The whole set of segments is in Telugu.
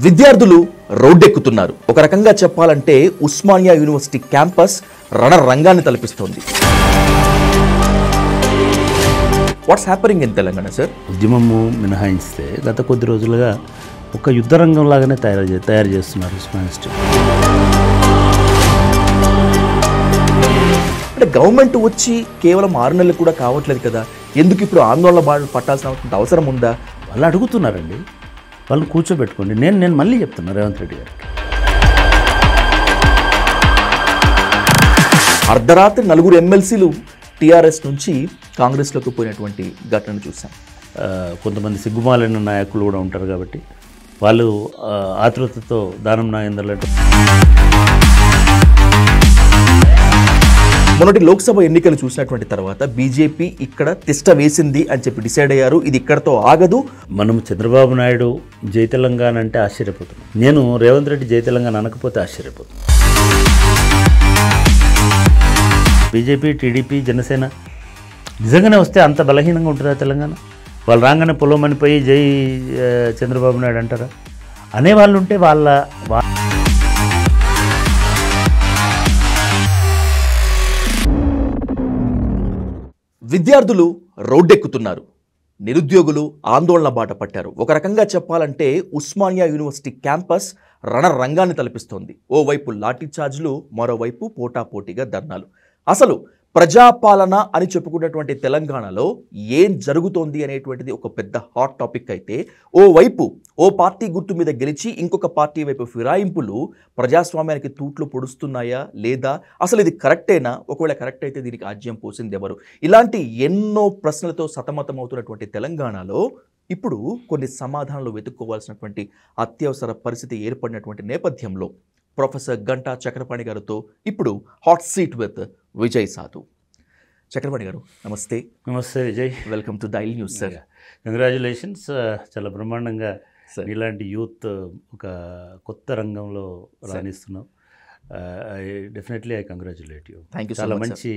విద్యార్థులు రోడ్డెక్కుతున్నారు. ఒక రకంగా చెప్పాలంటే ఉస్మానియా యూనివర్సిటీ క్యాంపస్ రణరంగాన్ని తలపిస్తోంది. What's happening in Telangana sir? ఉద్యమము మినహాయిస్తే గత కొద్ది రోజులుగా ఒక యుద్ధ రంగం లాగానే తయారు చేస్తున్నారు ఉస్మానియా. అంటే గవర్నమెంట్ వచ్చి కేవలం 6 నెలలు కూడా కావట్లేదు కదా, ఎందుకు ఇప్పుడు ఆందోళన పట్టాల్సిన అవసరం ఉందా? వాళ్ళు అడుగుతున్నారండి, వాళ్ళని కూర్చోబెట్టుకోండి. నేను మళ్ళీ చెప్తున్నా రేవంత్ రెడ్డి గారికి, అర్ధరాత్రి 4 ఎమ్మెల్సీలు టీఆర్ఎస్ నుంచి కాంగ్రెస్లోకి పోయినటువంటి ఘటనను చూసాం. కొంతమంది సిగ్గుమాలిన నాయకులు కూడా ఉంటారు కాబట్టి వాళ్ళు ఆతృతతో దానం నాగేందర్ లాంటి మొన్నటి లోక్సభ ఎన్నికలు చూసినటువంటి తర్వాత బీజేపీ ఇక్కడ తిష్ట వేసింది అని చెప్పి డిసైడ్ అయ్యారు. ఇది ఇక్కడతో ఆగదు. మనం చంద్రబాబు నాయుడు జై తెలంగాణ అంటే ఆశ్చర్యపోతున్నాం. నేను రేవంత్ రెడ్డి జై తెలంగాణ అనకపోతే ఆశ్చర్యపోతున్నాను. బీజేపీ, టీడీపీ, జనసేన నిజంగానే వస్తే అంత బలహీనంగా ఉంటుందా తెలంగాణ? వాళ్ళు రాగానే పొలమనిపోయి జై చంద్రబాబు నాయుడు అంటారా? అనేవాళ్ళు ఉంటే విద్యార్థులు రోడ్డెక్కుతున్నారు. నిరుద్యోగులు ఆందోళన బాట పట్టారు. ఒక రకంగా చెప్పాలంటే ఉస్మానియా యూనివర్సిటీ క్యాంపస్ రణరంగాన్ని తలపిస్తోంది. ఓవైపు లాఠీచార్జ్లు, మరోవైపు పోటాపోటీగా ధర్నాలు. అసలు ప్రజాపాలన అని చెప్పుకున్నటువంటి తెలంగాణలో ఏం జరుగుతోంది అనేటువంటిది ఒక పెద్ద హాట్ టాపిక్ అయితే, ఓవైపు ఓ పార్టీ గుర్తు మీద గెలిచి ఇంకొక పార్టీ వైపు ఫిరాయింపులు ప్రజాస్వామ్యానికి తూట్లు పొడుస్తున్నాయా లేదా? అసలు ఇది కరెక్టేనా? ఒకవేళ కరెక్ట్ అయితే దీనికి ఆజ్యం పోసింది ఎవరు? ఇలాంటి ఎన్నో ప్రశ్నలతో సతమతమవుతున్నటువంటి తెలంగాణలో ఇప్పుడు కొన్ని సమాధానాలు వెతుక్కోవాల్సినటువంటి అత్యవసర పరిస్థితి ఏర్పడినటువంటి నేపథ్యంలో ప్రొఫెసర్ గంటా చక్రపాణి గారితో ఇప్పుడు హాట్ సీట్ విత్ విజయ్ సాధు. చక్రపాణి గారు నమస్తే. నమస్తే Vijay, welcome to daily news sir. Congratulations. చాలా బ్రహ్మాండంగా ఇలాంటి యూత్ ఒక కొత్త రంగంలో రాణిస్తున్నాం. Definitely I congratulate you. Thank you. చాలా మంచి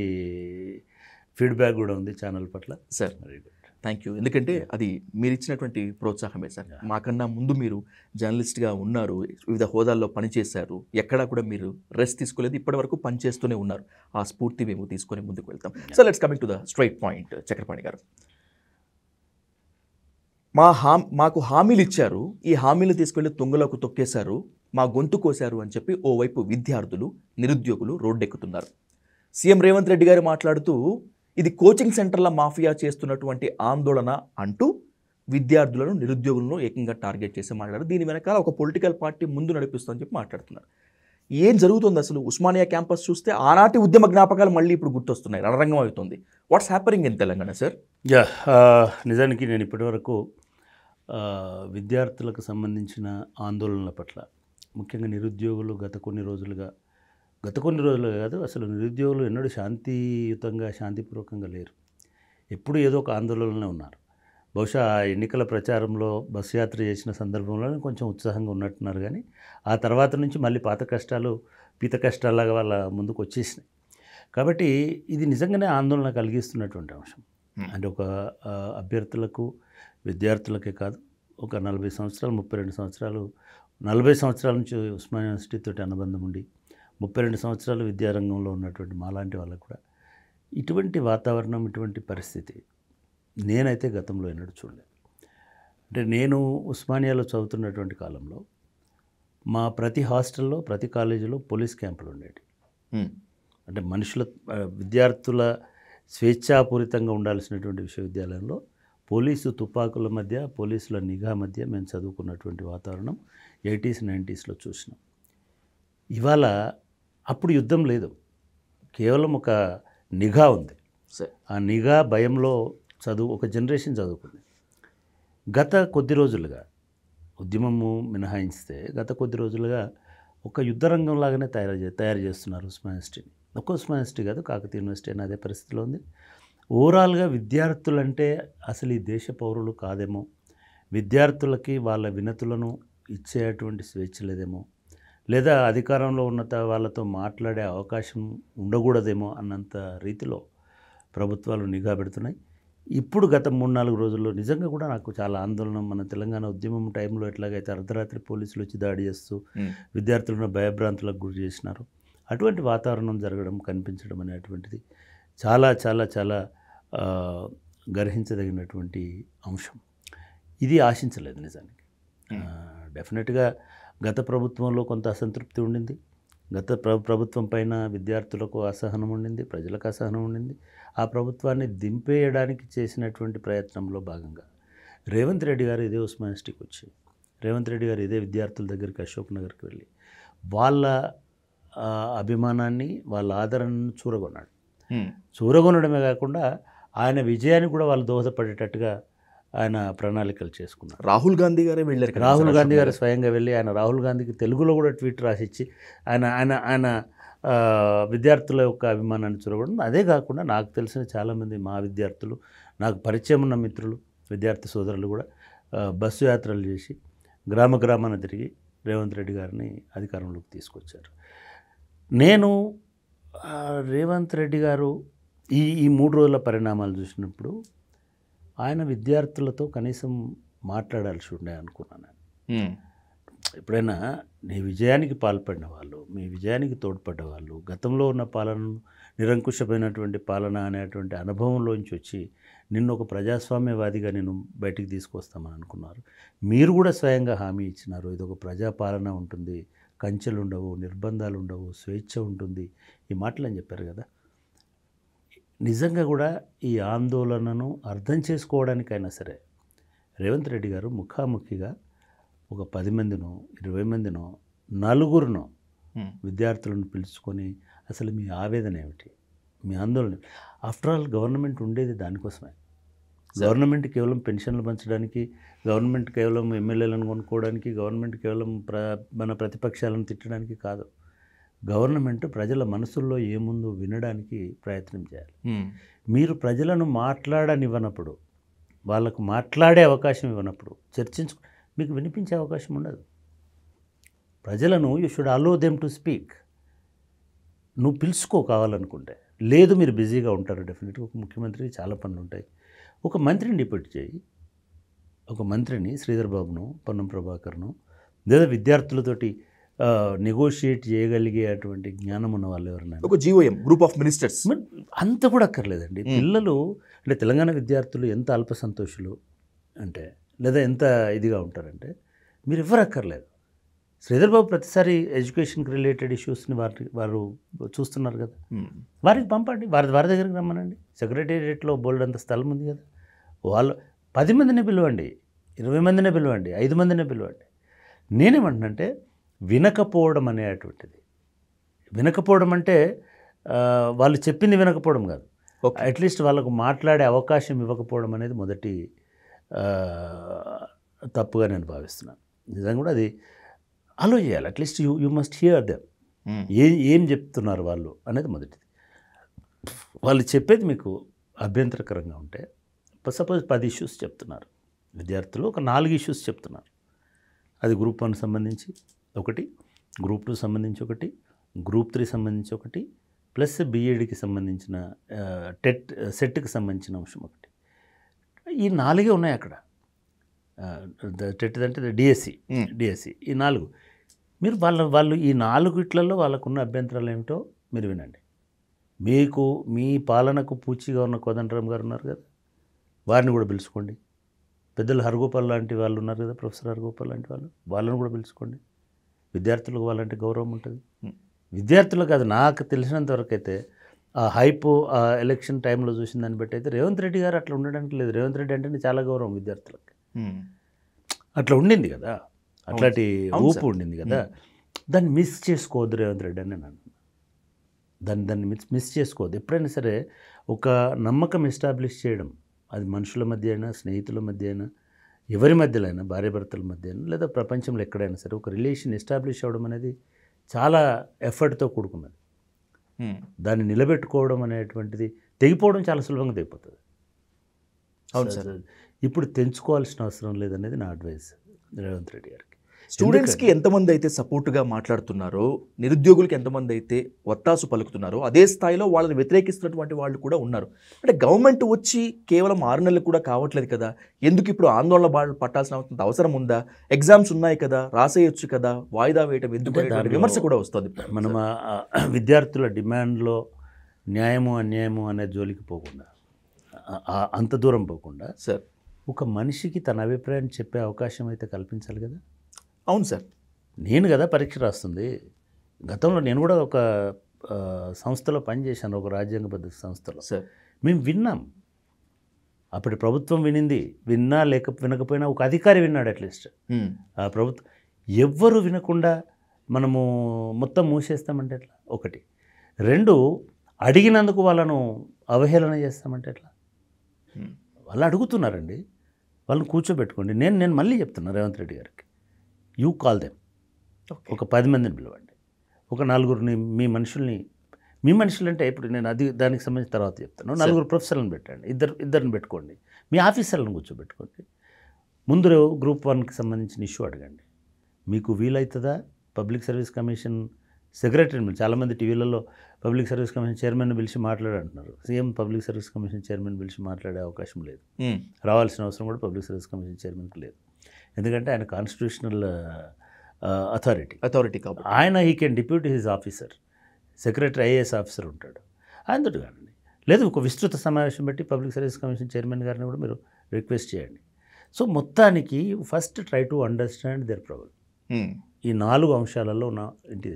ఫీడ్బ్యాక్ కూడా ఉంది ఛానల్ పట్ల sir. Very good, thank you. ఎందుకంటే అది మీరు ఇచ్చినటువంటి ప్రోత్సాహమే సార్. మాకన్నా ముందు మీరు జర్నలిస్ట్గా ఉన్నారు, వివిధ హోదాల్లో పనిచేశారు, ఎక్కడా కూడా మీరు రెస్ట్ తీసుకోలేదు, ఇప్పటి వరకు పనిచేస్తూనే ఉన్నారు. ఆ స్ఫూర్తి మేము తీసుకొని ముందుకు వెళ్తాం. So let's coming to the straight point. Chakrapani గారు, మాకు హామీలు ఇచ్చారు, ఈ హామీలు తీసుకెళ్లి తుంగలోకి తొక్కేశారు, మా గొంతు కోశారు అని చెప్పి ఓవైపు విద్యార్థులు, నిరుద్యోగులు రోడ్డెక్కుతున్నారు. సీఎం రేవంత్ రెడ్డి గారు మాట్లాడుతూ ఇది కోచింగ్ సెంటర్ల మాఫియా చేస్తున్నటువంటి ఆందోళన అంటూ విద్యార్థులను, నిరుద్యోగులను ఏకంగా టార్గెట్ చేసి మాట్లాడారు. దీని వెనకాల ఒక పొలిటికల్ పార్టీ ముందు నడిపిస్తుందని చెప్పి మాట్లాడుతున్నారు. ఏం జరుగుతుంది అసలు? ఉస్మానియా క్యాంపస్ చూస్తే ఆనాటి ఉద్యమ జ్ఞాపకాలు మళ్ళీ ఇప్పుడు గుర్తొస్తున్నాయి, రణరంగం అవుతుంది. Watts happening in Telangana sir? నిజానికి నేను ఇప్పటివరకు విద్యార్థులకు సంబంధించిన ఆందోళనల పట్ల, ముఖ్యంగా నిరుద్యోగులు గత కొన్ని రోజులుగా కాదు, అసలు నిరుద్యోగులు ఎన్నడూ శాంతియుతంగా, శాంతిపూర్వకంగా లేరు. ఎప్పుడు ఏదో ఒక ఆందోళనలోనే ఉన్నారు. బహుశా ఎన్నికల ప్రచారంలో బస్సు యాత్ర చేసిన సందర్భంలోనే కొంచెం ఉత్సాహంగా ఉన్నట్టున్నారు, కానీ ఆ తర్వాత నుంచి మళ్ళీ పాత కష్టాలు పీత కష్టాలాగా వాళ్ళ ముందుకు వచ్చేసినాయి. కాబట్టి ఇది నిజంగానే ఆందోళన కలిగిస్తున్నటువంటి అంశం. అంటే ఒక అభ్యర్థులకు, విద్యార్థులకే కాదు, ఒక 40 సంవత్సరాలు, 32 సంవత్సరాలు, 40 సంవత్సరాల నుంచి ఉస్మానియా యూనివర్సిటీతో అనుబంధం ఉండి 32 సంవత్సరాలు విద్యారంగంలో ఉన్నటువంటి మాలాంటి వాళ్ళకు కూడా ఇటువంటి వాతావరణం, ఇటువంటి పరిస్థితి నేనైతే గతంలో ఎన్నడూ చూడలేదు. అంటే నేను ఉస్మానియాలో చదువుతున్నటువంటి కాలంలో మా ప్రతి హాస్టల్లో, ప్రతి కాలేజీలో పోలీస్ క్యాంపులు ఉండేవి. అంటే విద్యార్థుల స్వేచ్ఛాపూరితంగా ఉండాల్సినటువంటి విశ్వవిద్యాలయంలో పోలీసు తుపాకుల మధ్య, పోలీసుల నిఘా మధ్య మేము చదువుకున్నటువంటి వాతావరణం 80s, 90sలో చూసినాం. ఇవాళ అప్పుడు యుద్ధం లేదు, కేవలం ఒక నిఘా ఉంది. ఆ నిఘా భయంలో ఒక జనరేషన్ చదువుకుంది. గత కొద్ది రోజులుగా ఉద్యమము మినహాయిస్తే గత కొద్ది రోజులుగా ఒక యుద్ధ రంగం లాగానే తయారు చేస్తున్నారు ఉస్మానియా యూనివర్సిటీని. ఒక్క ఉస్మానియా యూనివర్సిటీ కాదు, కాకతీయ యూనివర్సిటీ అని అదే పరిస్థితిలో ఉంది. ఓవరాల్గా విద్యార్థులంటే అసలు ఈ దేశ పౌరులు కాదేమో, విద్యార్థులకి వాళ్ళ వినతులను ఇచ్చేటువంటి స్వేచ్ఛ లేదేమో, లేదా అధికారంలో ఉన్న వాళ్ళతో మాట్లాడే అవకాశం ఉండకూడదేమో అన్నంత రీతిలో ప్రభుత్వాలు నిఘా పెడుతున్నాయి. ఇప్పుడు గత 3-4 రోజుల్లో నిజంగా కూడా నాకు చాలా ఆందోళన. మన తెలంగాణ ఉద్యమం టైంలో ఎట్లాగైతే అర్ధరాత్రి పోలీసులు వచ్చి దాడి చేస్తూ విద్యార్థులను భయభ్రాంతులకు గురి చేసినారు, అటువంటి వాతావరణం జరగడం కనిపించడం అనేటువంటిది చాలా చాలా చాలా గర్హించదగినటువంటి అంశం. ఇది ఆశించలేదు నిజానికి. డెఫినెట్గా గత ప్రభుత్వంలో కొంత అసంతృప్తి ఉండింది. గత ప్రభుత్వం పైన విద్యార్థులకు అసహనం ఉండింది, ప్రజలకు అసహనం ఉండింది. ఆ ప్రభుత్వాన్ని దింపేయడానికి చేసినటువంటి ప్రయత్నంలో భాగంగా రేవంత్ రెడ్డి గారు ఇదే ఉస్మానియాకి వచ్చి, రేవంత్ రెడ్డి గారు ఇదే విద్యార్థుల దగ్గరికి అశోక్ నగర్కి వెళ్ళి వాళ్ళ అభిమానాన్ని, వాళ్ళ ఆదరణను చూరగొన్నాడు. చూరగొనడమే కాకుండా ఆయన విజయానికి కూడా వాళ్ళు దోహదపడేటట్టుగా ఆయన ప్రణాళికలు చేసుకున్నారు. రాహుల్ గాంధీ గారే వెళ్ళారు. రాహుల్ గాంధీ గారు స్వయంగా వెళ్ళి ఆయన రాహుల్ గాంధీకి తెలుగులో కూడా ట్వీట్ రాసిచ్చి ఆయన ఆయన ఆయన విద్యార్థుల యొక్క అభిమానాన్ని చూరగొడం. అదే కాకుండా నాకు తెలిసిన చాలామంది మా విద్యార్థులు, నాకు పరిచయం ఉన్న మిత్రులు, విద్యార్థి సోదరులు కూడా బస్సు యాత్రలు చేసి గ్రామ గ్రామాన తిరిగి రేవంత్ రెడ్డి గారిని అధికారంలోకి తీసుకొచ్చారు. నేను రేవంత్ రెడ్డి గారు ఈ 3 రోజుల పరిణామాలు చూసినప్పుడు ఆయన విద్యార్థులతో కనీసం మాట్లాడాల్సి ఉండే అనుకున్నాను. ఎప్పుడైనా నీ విజయానికి పాల్పడిన వాళ్ళు, మీ విజయానికి తోడ్పడ్డ వాళ్ళు, గతంలో ఉన్న పాలనను, నిరంకుశమైనటువంటి పాలన అనేటువంటి అనుభవంలోంచి వచ్చి నిన్ను ఒక ప్రజాస్వామ్యవాదిగా నేను బయటికి తీసుకొస్తామని అనుకున్నారు. మీరు కూడా స్వయంగా హామీ ఇచ్చినారు, ఇది ఒక ప్రజాపాలన ఉంటుంది, కంచెలు ఉండవు, నిర్బంధాలు ఉండవు, స్వేచ్ఛ ఉంటుంది, ఈ మాటలు అని చెప్పారు కదా. నిజంగా కూడా ఈ ఆందోళనను అర్థం చేసుకోవడానికైనా సరే రేవంత్ రెడ్డి గారు ముఖాముఖిగా ఒక 10 మందినో 20 మందినో నలుగురునో విద్యార్థులను పిలుచుకొని అసలు మీ ఆవేదన ఏమిటి, మీ ఆందోళన. ఆఫ్టర్ ఆల్ గవర్నమెంట్ ఉండేది దానికోసమే. గవర్నమెంట్ కేవలం పెన్షన్లు పంచడానికి, గవర్నమెంట్ కేవలం ఎమ్మెల్యేలను కొనుక్కోవడానికి, గవర్నమెంట్ కేవలం మన ప్రతిపక్షాలను తిట్టడానికి కాదు. గవర్నమెంట్ ప్రజల మనసుల్లో ఏముందో వినడానికి ప్రయత్నం చేయాలి. మీరు ప్రజలను మాట్లాడనివ్వనప్పుడు, వాళ్ళకు మాట్లాడే అవకాశం ఇవ్వనప్పుడు, మీకు వినిపించే అవకాశం ఉండదు. ప్రజలను you should allow them to speak. నువ్వు పిలుచుకో కావాలనుకుంటే. లేదు మీరు బిజీగా ఉంటారు, డెఫినెట్గా ఒక ముఖ్యమంత్రికి చాలా పనులు ఉంటాయి. ఒక మంత్రిని డిప్యూట్ చేయి, ఒక మంత్రిని శ్రీధర్ బాబును, పొన్నం ప్రభాకర్ను, లేదా విద్యార్థులతోటి నెగోషియేట్ చేయగలిగేటువంటి జ్ఞానం ఉన్న వాళ్ళు ఎవరైనా, ఒక జీఓఎం గ్రూప్ ఆఫ్ మినిస్టర్స్, అంత కూడా అక్కర్లేదండి. పిల్లలు అంటే తెలంగాణ విద్యార్థులు ఎంత అల్ప సంతోషులు అంటే, లేదా ఎంత ఇదిగా ఉంటారంటే మీరు ఎవరు అక్కర్లేదు. శ్రీధర్ బాబు ప్రతిసారి ఎడ్యుకేషన్కి రిలేటెడ్ ఇష్యూస్ని వారు చూస్తున్నారు కదా, వారికి పంపండి, వారి దగ్గరికి రమ్మనండి. సెక్రటేరియట్లో బోల్డ్ అంత స్థలం ఉంది కదా, వాళ్ళు 10 మందినే పిలవండి, 20 మందినే పిలవండి, 5 మందినే పిలవండి. నేనేమంటున్నంటే వినకపోవడం అనేటువంటిది, వినకపోవడం అంటే వాళ్ళు చెప్పింది వినకపోవడం కాదు, అట్లీస్ట్ వాళ్ళకు మాట్లాడే అవకాశం ఇవ్వకపోవడం అనేది మొదటి తప్పుగా నేను భావిస్తున్నాను. నిజంగా కూడా అది అలో చేయాలి. At least you must here them. ఏం చెప్తున్నారు వాళ్ళు అనేది మొదటిది. వాళ్ళు చెప్పేది మీకు అభ్యంతరకరంగా ఉంటే, సపోజ్ 10 ఇష్యూస్ చెప్తున్నారు విద్యార్థులు, ఒక 4 ఇష్యూస్ చెప్తున్నారు. అది గ్రూప్ 1 సంబంధించి ఒకటి, గ్రూప్ 2 సంబంధించి ఒకటి, గ్రూప్ 3 సంబంధించి ఒకటి, ప్లస్ బీఈడికి సంబంధించిన సెట్కి సంబంధించిన అంశం ఒకటి. ఈ 4 ఉన్నాయి అక్కడ. టెట్ అంటే డిఎస్సి ఈ 4. మీరు వాళ్ళు ఈ 4 వాళ్ళకున్న అభ్యంతరాలు ఏమిటో మీరు వినండి. మీకు మీ పాలనకు పూచిగా ఉన్న కోదండరామ్ గారు ఉన్నారు కదా, వారిని కూడా పిలుచుకోండి. పెద్దలు హరగోపాల్ లాంటి వాళ్ళు ఉన్నారు కదా, ప్రొఫెసర్ హరగోపాల్ లాంటి వాళ్ళని కూడా పిలుచుకోండి. విద్యార్థులకు వాళ్ళంటే గౌరవం ఉంటుంది. విద్యార్థులకు కాదు, నాకు తెలిసినంత వరకు అయితే ఆ హైప్ ఎలక్షన్ టైంలో చూసిన దాన్ని బట్టి అయితే రేవంత్ రెడ్డి గారు అట్లా ఉండడానికి లేదు. రేవంత్ రెడ్డి అంటేనే చాలా గౌరవం విద్యార్థులకు. అట్లా ఉండింది కదా, అట్లాంటి ఊపు ఉండింది కదా. దాన్ని మిస్ చేసుకోవద్దు రేవంత్ రెడ్డి అని నేను అంటున్నాను. దాన్ని మిస్ చేసుకోవద్దు. ఎప్పుడైనా సరే ఒక నమ్మకం ఎస్టాబ్లిష్ చేయడం, అది మనుషుల మధ్య అయినా, స్నేహితుల మధ్య అయినా, ఎవరి మధ్యలో అయినా, భార్యాభర్తల మధ్య అయినా, లేదా ప్రపంచంలో ఎక్కడైనా సరే ఒక రిలేషన్ ఎస్టాబ్లిష్ అవ్వడం అనేది చాలా ఎఫర్ట్తో కూడుకున్నది. దాన్ని నిలబెట్టుకోవడం అనేటువంటిది, తెగిపోవడం చాలా సులభంగా తెగిపోతుంది. అవును సార్. ఇప్పుడు తెంచుకోవాల్సిన అవసరం లేదనేది నా అడ్వైస్ రేవంత్ రెడ్డి గారికి. స్టూడెంట్స్కి ఎంతమంది అయితే సపోర్ట్గా మాట్లాడుతున్నారో, నిరుద్యోగులకి ఎంతమంది అయితే ఒత్తాసు పలుకుతున్నారో, అదే స్థాయిలో వాళ్ళని వ్యతిరేకిస్తున్నటువంటి వాళ్ళు కూడా ఉన్నారు. అంటే గవర్నమెంట్ వచ్చి కేవలం 6 నెలలు కూడా కావట్లేదు కదా, ఎందుకు ఇప్పుడు ఆందోళన పట్టాల్సిన అవసరం ఉందా, ఎగ్జామ్స్ ఉన్నాయి కదా, రాసేయొచ్చు కదా, వాయిదా వేయటం ఎందుకు అనేటువంటి విమర్శ కూడా వస్తుంది. మనం విద్యార్థుల డిమాండ్లో న్యాయము అన్యాయము అనే జోలికి పోకుండా, అంత దూరం పోకుండా సార్, ఒక మనిషికి తన అభిప్రాయం చెప్పే అవకాశం అయితే కల్పించాలి కదా. అవును సార్. నేను కదా పరీక్ష రాస్తుంది. గతంలో నేను కూడా ఒక సంస్థలో పనిచేశాను, ఒక రాజ్యాంగబద్ధ సంస్థలో. సార్, మేము విన్నాం, అప్పటి ప్రభుత్వం వినింది, వినకపోయినా ఒక అధికారి విన్నాడు అట్లీస్ట్. ఆ ప్రభుత్వం ఎవ్వరు వినకుండా మనము మొత్తం మూసేస్తామంటే ఎట్లా? ఒకటి. రెండు, అడిగినందుకు వాళ్ళను అవహేళన చేస్తామంటే ఎట్లా? వాళ్ళు అడుగుతున్నారండి, వాళ్ళని కూర్చోబెట్టుకోండి. నేను మళ్ళీ చెప్తున్నా రేవంత్ రెడ్డి గారికి, యూ కాల్ దెమ్. ఒక 10 మందిని పిలవండి, ఒక 4గురిని మీ మనుషులు అంటే ఇప్పుడు నేను దానికి సంబంధించిన తర్వాత చెప్తాను. 4 ప్రొఫెసర్లను పెట్టండి, ఇద్దరిని పెట్టుకోండి, మీ ఆఫీసర్లను కూర్చోబెట్టుకోండి. ముందు గ్రూప్ 1కి సంబంధించిన ఇష్యూ అడగండి. మీకు వీలవుతుందా? పబ్లిక్ సర్వీస్ కమిషన్ సెక్రటరీని, చాలామంది టీవీలలో పబ్లిక్ సర్వీస్ కమిషన్ చైర్మన్ పిలిచి మాట్లాడంటున్నారు. CM public service commission chairman పిలిచి మాట్లాడే అవకాశం లేదు, రావాల్సిన అవసరం కూడా పబ్లిక్ సర్వీస్ కమిషన్ చైర్మన్కి లేదు. ఎందుకంటే ఆయన కాన్స్టిట్యూషనల్ అథారిటీ కాబట్టి ఆయన he can డిప్యూట్ his officer, secretary IAS officer ఉంటాడు, ఆయనతో కానండి. లేదు, ఒక విస్తృత సమావేశం పెట్టి పబ్లిక్ సర్వీస్ కమిషన్ చైర్మన్ గారిని కూడా మీరు రిక్వెస్ట్ చేయండి. సో మొత్తానికి first try to understand their problem. ఈ 4 అంశాలలో ఉన్న ఇంటి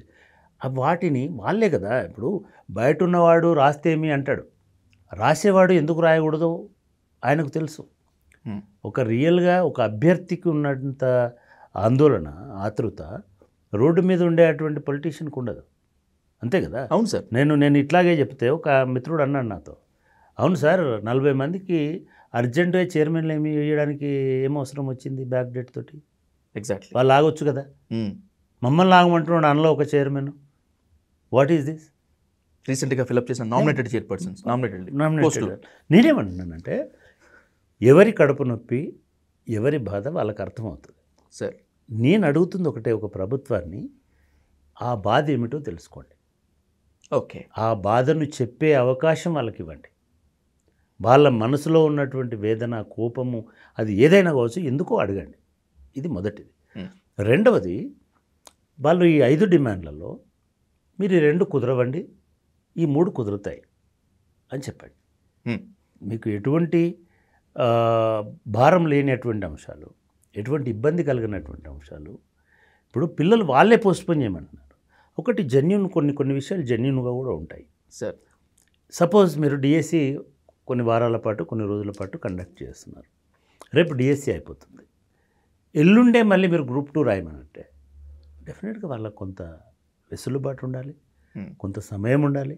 వాటిని వాళ్ళే కదా. ఇప్పుడు బయట ఉన్నవాడు రాస్తేమి అంటాడు, రాసేవాడు ఎందుకు రాయకూడదో ఆయనకు తెలుసు. ఒక రియల్గా ఒక అభ్యర్థికి ఉన్నంత ఆందోళన, ఆతృత రోడ్డు మీద ఉండేటువంటి పొలిటీషియన్కి ఉండదు, అంతే కదా. అవును సార్. నేను ఇట్లాగే చెప్తే ఒక మిత్రుడు అన్నాడు నాతో, అవును సార్ 40 మందికి అర్జెంటుగా చైర్మన్లు ఏమి వేయడానికి ఏం అవసరం వచ్చింది బ్యాక్ డేట్ తోటి? ఎగ్జాక్ట్లీ, వాళ్ళు ఆగొచ్చు కదా, మమ్మల్ని ఆగమంటున్నాడు అందులో ఒక చైర్మన్. What is this? రీసెంట్గా ఫిలప్ చేసిన నామినేటెడ్ చైర్పర్సన్స్, నేనేమంటున్నానంటే ఎవరి కడుపు నొప్పి, ఎవరి బాధ వాళ్ళకి అర్థమవుతుంది సార్. నేను అడుగుతుంది ఒకటే, ఒక ప్రభుత్వాన్ని ఆ బాధ ఏమిటో తెలుసుకోండి. ఓకే, ఆ బాధను చెప్పే అవకాశం వాళ్ళకి ఇవ్వండి. వాళ్ళ మనసులో ఉన్నటువంటి వేదన, కోపము, అది ఏదైనా కావచ్చు, ఎందుకో అడగండి. ఇది మొదటిది. రెండవది, వాళ్ళు ఈ 5 డిమాండ్లలో మీరు ఈ 2 కుదరవండి, ఈ 3 కుదురుతాయి అని చెప్పండి. మీకు ఎటువంటి భారం లేనటువంటి అంశాలు, ఎటువంటి ఇబ్బంది కలిగినటువంటి అంశాలు. ఇప్పుడు పిల్లలు వాళ్ళే పోస్ట్పోన్ చేయమంటున్నారు. ఒకటి జెన్యూన్, కొన్ని విషయాలు జెన్యూన్గా కూడా ఉంటాయి సార్. సపోజ్ మీరు డిఎస్సి కొన్ని వారాల పాటు, కొన్ని రోజుల పాటు కండక్ట్ చేస్తున్నారు, రేపు డిఎస్సి అయిపోతుంది, ఎల్లుండే మళ్ళీ మీరు గ్రూప్ 2 రాయమనంటే డెఫినెట్గా వాళ్ళకు కొంత వెసులుబాటు ఉండాలి, కొంత సమయం ఉండాలి,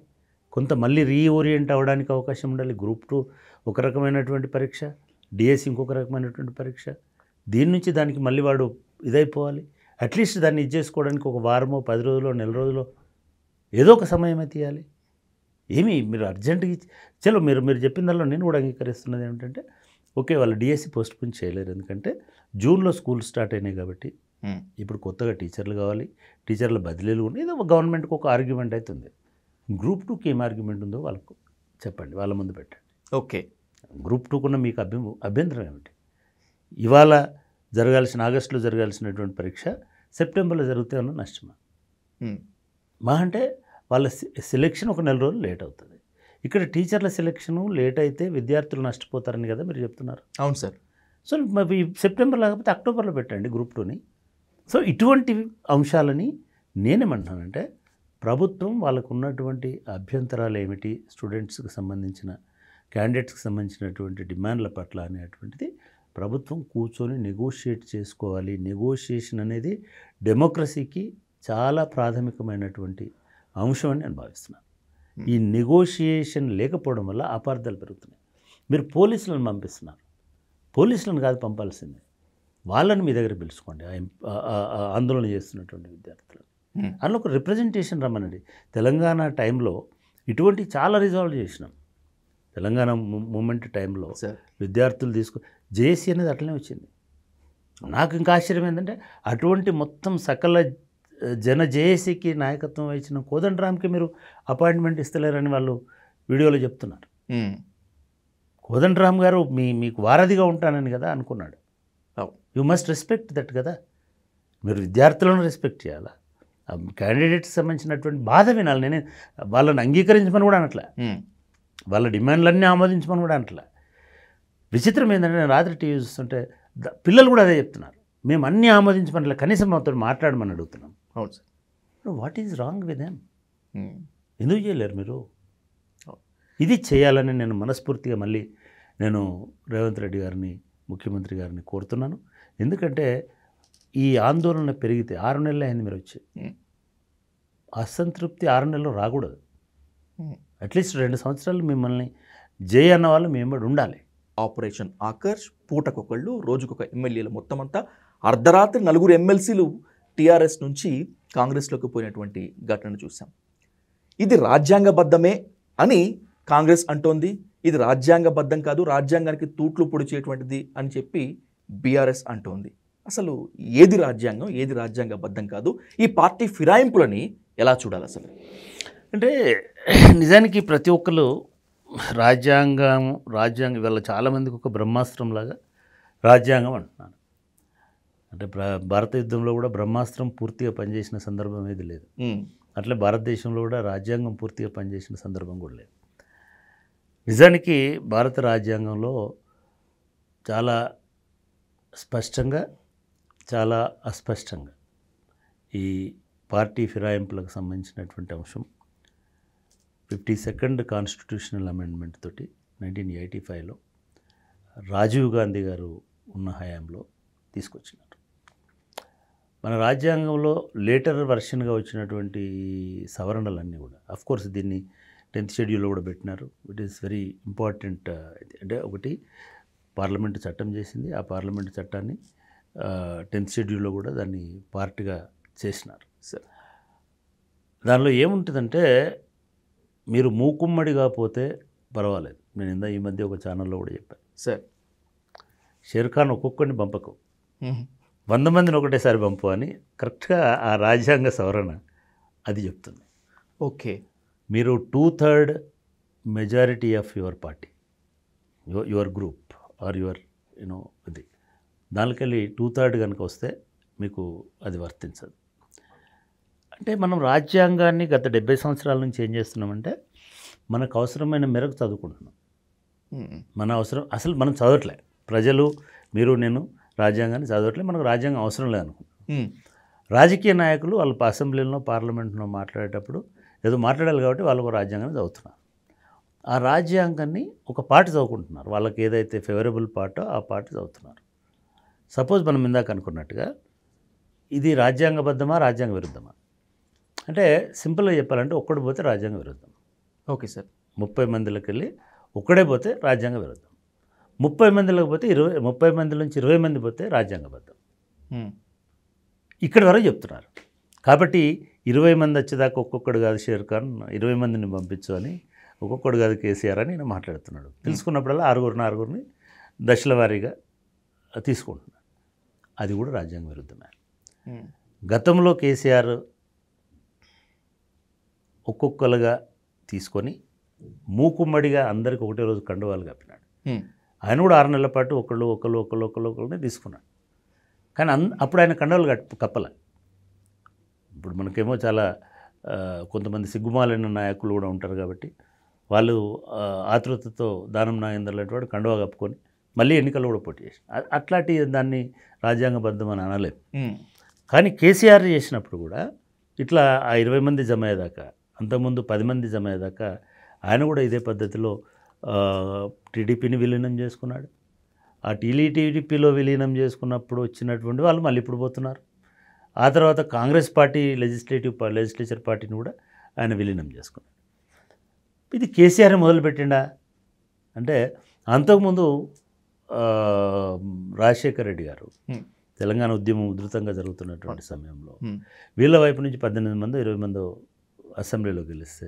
కొంత మళ్ళీ రీఓరియంట్ అవ్వడానికి అవకాశం ఉండాలి. గ్రూప్ 2 ఒక రకమైనటువంటి పరీక్ష, డిఎస్సి ఇంకొక రకమైనటువంటి పరీక్ష. దీని నుంచి దానికి మళ్ళీ వాడు ఇదైపోవాలి. అట్లీస్ట్ దాన్ని చేసుకోవడానికి ఒక వారమో, 10 రోజులో, నెల రోజులో ఏదో ఒక సమయమే తీయాలి. ఏమి మీరు అర్జెంటుగా చలో మీరు చెప్పిన దానిలో నేను కూడా అంగీకరిస్తున్నది ఏమిటంటే, ఓకే వాళ్ళు డిఎస్సి పోస్ట్పోన్ చేయలేరు, ఎందుకంటే జూన్లో స్కూల్ స్టార్ట్ అయినాయి కాబట్టి ఇప్పుడు కొత్తగా టీచర్లు కావాలి, టీచర్ల బదిలీలు ఉన్నాయి, ఏదో గవర్నమెంట్కి ఒక ఆర్గ్యుమెంట్ అవుతుంది. గ్రూప్ 2కి ఏం ఆర్గ్యుమెంట్ ఉందో వాళ్ళకు చెప్పండి, వాళ్ళ ముందు పెట్టండి. ఓకే, గ్రూప్ 2కున్న మీకు అభ్యంతరం ఏమిటి? ఇవాళ ఆగస్టులో జరగాల్సినటువంటి పరీక్ష సెప్టెంబర్లో జరిగితే ఉన్న నష్టమా? మా అంటే వాళ్ళ సెలెక్షన్ ఒక నెల రోజులు లేట్ అవుతుంది. ఇక్కడ టీచర్ల సెలెక్షను లేట్ అయితే విద్యార్థులు నష్టపోతారని కదా మీరు చెప్తున్నారు. అవును సార్. సో మరి సెప్టెంబర్ లేకపోతే అక్టోబర్లో పెట్టండి గ్రూప్ 2ని. సో ఇటువంటి అంశాలని నేనేమంటున్నానంటే, ప్రభుత్వం వాళ్ళకు ఉన్నటువంటి అభ్యంతరాలు ఏమిటి, స్టూడెంట్స్కి సంబంధించిన, క్యాండిడేట్స్కి సంబంధించినటువంటి డిమాండ్ల పట్ల అనేటువంటిది ప్రభుత్వం కూర్చొని నెగోషియేట్ చేసుకోవాలి. నెగోషియేషన్ అనేది డెమోక్రసీకి చాలా ప్రాథమికమైనటువంటి అంశం అని నేను భావిస్తున్నాను. ఈ నెగోషియేషన్ లేకపోవడం వల్ల అపార్థాలు పెరుగుతున్నాయి. మీరు పోలీసులను పంపిస్తున్నారు, పోలీసులను కాదు పంపాల్సిందే, వాళ్ళని మీ దగ్గర పిలుచుకోండి, ఆందోళన చేస్తున్నటువంటి విద్యార్థులను. అందులో ఒక రిప్రజెంటేషన్ రమ్మనండి. తెలంగాణ టైంలో ఇటువంటి చాలా రిజాల్వ్ చేసినాం. తెలంగాణ మూమెంట్ టైంలో విద్యార్థులు జేఏసీ అనేది అట్లనే వచ్చింది. నాకు ఇంకా ఆశ్చర్యం ఏంటంటే అటువంటి మొత్తం సకల జన జేఏసీకి నాయకత్వం వహించిన కోదండరామ్కి మీరు అపాయింట్మెంట్ ఇస్తలేరని వాళ్ళు వీడియోలో చెప్తున్నారు. కోదండరామ్ గారు మీకు వారధిగా ఉంటానని కదా అనుకున్నాడు. యూ మస్ట్ రెస్పెక్ట్ దట్ కదా. మీరు విద్యార్థులను రెస్పెక్ట్ చేయాలా, క్యాండిడేట్కి సంబంధించినటువంటి బాధ వినాలి. నేను వాళ్ళని అంగీకరించమని కూడా అనట్లే, వాళ్ళ డిమాండ్లన్నీ ఆమోదించమని కూడా అనట్లే. విచిత్రం ఏంటంటే నేను రాత్రి టీవీ చూస్తుంటే పిల్లలు కూడా అదే చెప్తున్నారు, మేము అన్నీ ఆమోదించమని కనీసం మాతో మాట్లాడమని అడుగుతున్నాం. అవును sir. What is wrong with them? ఎందుకు చేయలేరు మీరు? ఇది చేయాలని నేను మనస్ఫూర్తిగా మళ్ళీ నేను రేవంత్ రెడ్డి గారిని, ముఖ్యమంత్రి గారిని కోరుతున్నాను. ఎందుకంటే ఈ ఆందోళన పెరిగితే 6 నెలలు అయింది మీరు వచ్చి, అసంతృప్తి 6 నెలలు రాకూడదు. అట్లీస్ట్ 2 సంవత్సరాలు మిమ్మల్ని జై అన్న వాళ్ళు మేము ఉండాలి. ఆపరేషన్ ఆకర్ష్, పూటకొకళ్ళు, రోజుకొక ఎమ్మెల్యేలు, మొత్తం అంతా అర్ధరాత్రి 4 ఎమ్మెల్సీలు టీఆర్ఎస్ నుంచి కాంగ్రెస్లోకి పోయినటువంటి ఘటనను చూసాం. ఇది రాజ్యాంగబద్ధమే అని కాంగ్రెస్ అంటోంది. ఇది రాజ్యాంగబద్ధం కాదు, రాజ్యాంగానికి తూట్లు పొడిచేటువంటిది అని చెప్పి బీఆర్ఎస్ అంటోంది. అసలు ఏది రాజ్యాంగం, ఏది రాజ్యాంగబద్ధం కాదు? ఈ పార్టీ ఫిరాయింపులని ఎలా చూడాలి అసలు? అంటే నిజానికి ప్రతి ఒక్కరు రాజ్యాంగం ఇవాళ చాలామందికి ఒక బ్రహ్మాస్త్రంలాగా రాజ్యాంగం అంటున్నారు. అంటే భారత యుద్ధంలో కూడా బ్రహ్మాస్త్రం పూర్తిగా పనిచేసిన సందర్భం ఏది లేదు. అట్లే భారతదేశంలో కూడా రాజ్యాంగం పూర్తిగా పనిచేసిన సందర్భం కూడా లేదు. నిజానికి భారత రాజ్యాంగంలో చాలా స్పష్టంగా, చాలా అస్పష్టంగా ఈ పార్టీ ఫిరాయింపులకు సంబంధించినటువంటి అంశం 52nd కాన్స్టిట్యూషనల్ అమెండ్మెంట్ తోటి 1985లో రాజీవ్ గాంధీ గారు ఉన్న హయాంలో తీసుకొచ్చినారు. మన రాజ్యాంగంలో లేటర్ వర్షన్గా వచ్చినటువంటి సవరణలన్నీ కూడా అఫ్కోర్స్ దీన్ని 10th షెడ్యూల్లో కూడా పెట్టినారు. It is very important. అంటే ఒకటి పార్లమెంటు చట్టం చేసింది, ఆ పార్లమెంటు చట్టాన్ని 10th షెడ్యూల్లో కూడా దాన్ని పార్ట్గా చేసినారు. దానిలో ఏముంటుందంటే మీరు మూకుమ్మడిగా పోతే పర్వాలేదు. నేను ఈ మధ్య ఒక ఛానల్లో కూడా చెప్పాను సార్, షేర్ ఖాన్ ఒక్కొక్కరిని పంపకు, 100 మందిని ఒకటేసారి పంపు అని కరెక్ట్గా ఆ రాజ్యాంగ సవరణ అది చెప్తుంది. ఓకే, మీరు 2/3 majority of your party, your group or your ఇది దానికెళ్ళి 2/3 కనుక వస్తే మీకు అది వర్తించదు. అంటే మనం రాజ్యాంగాన్ని గత 70 సంవత్సరాల నుంచి ఏం చేస్తున్నామంటే మనకు అవసరమైన మేరకు చదువుకుంటున్నాం. మన అవసరం అసలు మనం చదవట్లే, ప్రజలు మీరు నేను రాజ్యాంగాన్ని చదవట్లే, మనకు రాజ్యాంగం అవసరం లేదనుకుంటున్నాం. రాజకీయ నాయకులు వాళ్ళ అసెంబ్లీలో పార్లమెంట్లో మాట్లాడేటప్పుడు ఏదో మాట్లాడాలి కాబట్టి వాళ్ళకు రాజ్యాంగాన్ని చదువుతున్నారు. ఆ రాజ్యాంగాన్ని ఒక పార్ట్ చదువుకుంటున్నారు, వాళ్ళకి ఏదైతే ఫేవరబుల్ పార్టో ఆ పార్ట్ చదువుతున్నారు. సపోజ్ మనం ఇందాక అనుకున్నట్టుగా ఇది రాజ్యాంగబద్ధమా రాజ్యాంగ విరుద్ధమా అంటే సింపుల్గా చెప్పాలంటే ఒక్కడు పోతే రాజ్యాంగ విరుద్ధం. Okay sir. 30 మందిలోకి వెళ్ళి ఒక్కడే పోతే రాజ్యాంగ విరుద్ధం. 30 మందిలోకి పోతే 30 మంది నుంచి 20 మంది పోతే రాజ్యాంగబద్ధం. ఇక్కడి వరకు చెప్తున్నారు. కాబట్టి 20 మంది వచ్చేదాకా ఒక్కొక్కడు కాదు షేర్ ఖాన్ 20 మందిని పంపించు అని, ఒక్కొక్కడు కాదు కేసీఆర్ అని నేను మాట్లాడుతున్నాడు. తెలుసుకున్నప్పుడల్లా 6గురిని దశల వారీగా తీసుకుంటున్నాడు. అది కూడా రాజ్యాంగ విరుద్ధమే. గతంలో కేసీఆర్ ఒక్కొక్కరుగా తీసుకొని మూకుమ్మడిగా అందరికి ఒకటే రోజు కండువాలు కప్పినాడు. ఆయన కూడా 6 నెలల పాటు ఒకళ్ళని తీసుకున్నాడు. కానీ అప్పుడు ఆయన కండువాలు కప్పలే. ఇప్పుడు మనకేమో చాలా కొంతమంది సిగ్గుమాలైన నాయకులు కూడా ఉంటారు కాబట్టి వాళ్ళు ఆతృతతో దానం నాగేందర్ లాంటి వాడు కండువా కప్పుకొని మళ్ళీ ఎన్నికలు కూడా పోటీ చేసి అట్లాంటి దాన్ని రాజ్యాంగబద్ధం అని అనలేము. కానీ కేసీఆర్ చేసినప్పుడు కూడా ఇట్లా ఆ 20 మంది జమ అయ్యేదాకా, అంతకుముందు 10 మంది జమ అయ్యేదాకా ఆయన కూడా ఇదే పద్ధతిలో టీడీపీని విలీనం చేసుకున్నాడు. ఆ టీడీపీలో విలీనం చేసుకున్నప్పుడు వచ్చినటువంటి వాళ్ళు మళ్ళీ ఇప్పుడు పోతున్నారు. ఆ తర్వాత కాంగ్రెస్ పార్టీ లెజిస్లేచర్ పార్టీని కూడా ఆయన విలీనం చేసుకున్నాడు. ఇది కేసీఆర్ మొదలుపెట్టిండా అంటే అంతకుముందు రాజశేఖర్ రెడ్డి గారు తెలంగాణ ఉద్యమం ఉధృతంగా జరుగుతున్నటువంటి సమయంలో వీళ్ళ వైపు నుంచి 18 మందో 20 మందో అసెంబ్లీలో గెలిస్తే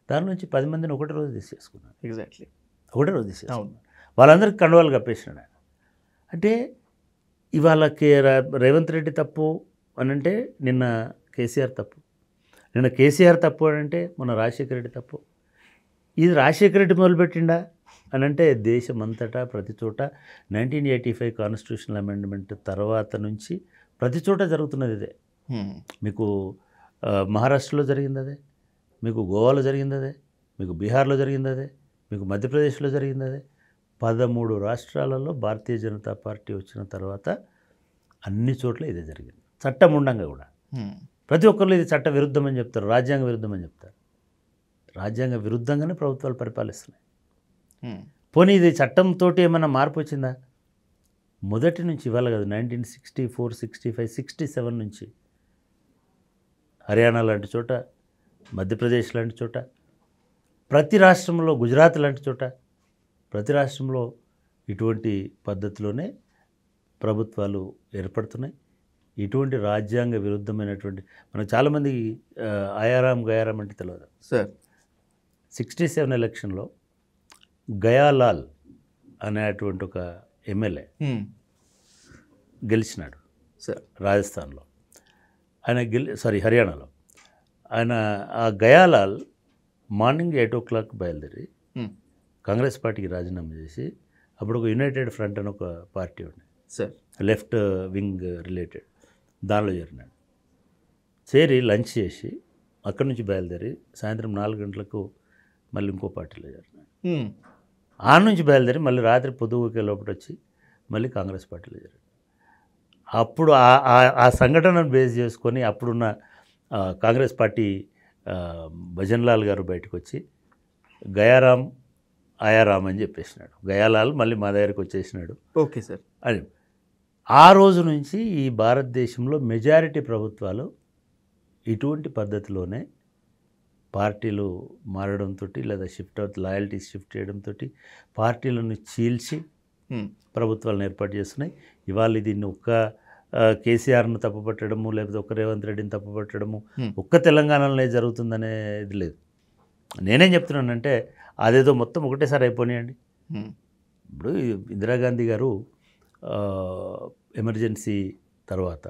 దాని నుంచి 10 మందిని ఒకటే రోజు తీసేసుకున్నాడు. ఎగ్జాక్ట్లీ ఒకటే రోజు తీసేసుకున్నాడు. వాళ్ళందరికీ కండువాలు కప్పేసినాడు ఆయన. అంటే ఇవాళ రేవంత్ రెడ్డి తప్పు అని అంటే నిన్న కేసీఆర్ తప్పు, నిన్న కేసీఆర్ తప్పు అని అంటే మొన్న రాజశేఖర రెడ్డి తప్పు. ఇది రాజశేఖర రెడ్డి మొదలుపెట్టిండా అని అంటే దేశమంతటా ప్రతి చోట 1985 కాన్స్టిట్యూషనల్ అమెండ్మెంట్ తర్వాత నుంచి ప్రతి చోట జరుగుతున్నది ఇదే. మీకు మహారాష్ట్రలో జరిగింది అదే, మీకు గోవాలో జరిగింది అదే, మీకు బీహార్లో జరిగింది అదే, మీకు మధ్యప్రదేశ్లో జరిగింది అదే. 13 రాష్ట్రాలలో భారతీయ జనతా పార్టీ వచ్చిన తర్వాత అన్ని చోట్ల ఇదే జరిగింది. చట్టం ఉండంగా కూడా ప్రతి ఒక్కరు ఇది చట్ట విరుద్ధం అని చెప్తారు, రాజ్యాంగ విరుద్ధం అని చెప్తారు. రాజ్యాంగ విరుద్ధంగానే ప్రభుత్వాలు పరిపాలిస్తున్నాయి. పోనీ ఇది చట్టంతో ఏమైనా మార్పు వచ్చిందా? మొదటి నుంచి ఇవాళ కాదు, 1964, 65, 67 నుంచి హర్యానా లాంటి చోట, మధ్యప్రదేశ్ లాంటి చోట, ప్రతి రాష్ట్రంలో, గుజరాత్ లాంటి చోట, ప్రతి రాష్ట్రంలో ఇటువంటి పద్ధతిలోనే ప్రభుత్వాలు ఏర్పడుతున్నాయి. ఇటువంటి రాజ్యాంగ విరుద్ధమైనటువంటి మనకు చాలామంది ఆయారాం గయారాం అంటే తెలియదు సార్. 67 ఎలక్షన్లో గయాలాల్ అనేటువంటి ఒక ఎమ్మెల్యే గెలిచినాడు సార్ రాజస్థాన్లో. ఆయన హర్యానాలో. ఆయన ఆ గయాలాల్ మార్నింగ్ 8 o'clock బయలుదేరి కాంగ్రెస్ పార్టీకి రాజీనామా చేసి, అప్పుడు ఒక యునైటెడ్ ఫ్రంట్ అని ఒక పార్టీ ఉండే సార్, లెఫ్ట్ వింగ్ రిలేటెడ్, దానిలో చేరినాడు. చేరి లంచ్ చేసి అక్కడి నుంచి బయలుదేరి సాయంత్రం 4 గంటలకు మళ్ళీ ఇంకో పార్టీలో చేరినాడు. ఆ నుంచి బయలుదేరి మళ్ళీ రాత్రి పొద్దుగుకే లోపల వచ్చి మళ్ళీ కాంగ్రెస్ పార్టీలో చేరాడు. అప్పుడు ఆ సంఘటనను బేస్ చేసుకొని అప్పుడున్న కాంగ్రెస్ పార్టీ భజన్లాల్ గారు బయటకు వచ్చి గయారాం ఆయారాం అని చెప్పేసినాడు. గయాలాల్ మళ్ళీ మా దగ్గరికి వచ్చేసినాడు. Okay sir. అని ఆ రోజు నుంచి ఈ భారతదేశంలో మెజారిటీ ప్రభుత్వాలు ఇటువంటి పద్ధతిలోనే పార్టీలు మారడంతో లేదా లాయల్టీస్ షిఫ్ట్ చేయడంతో పార్టీలను చీల్చి ప్రభుత్వాలను ఏర్పాటు చేస్తున్నాయి. ఇవాళ దీన్ని ఒక్క కేసీఆర్ను తప్పుపట్టడము, లేకపోతే ఒక్క రేవంత్ రెడ్డిని తప్పుపట్టడము ఒక్క తెలంగాణలోనే జరుగుతుందనే ఇది లేదు. నేనేం చెప్తున్నానంటే అదేదో మొత్తం ఒకటేసారి అయిపోయినాయండి. ఇప్పుడు ఇందిరాగాంధీ గారు ఎమర్జెన్సీ తర్వాత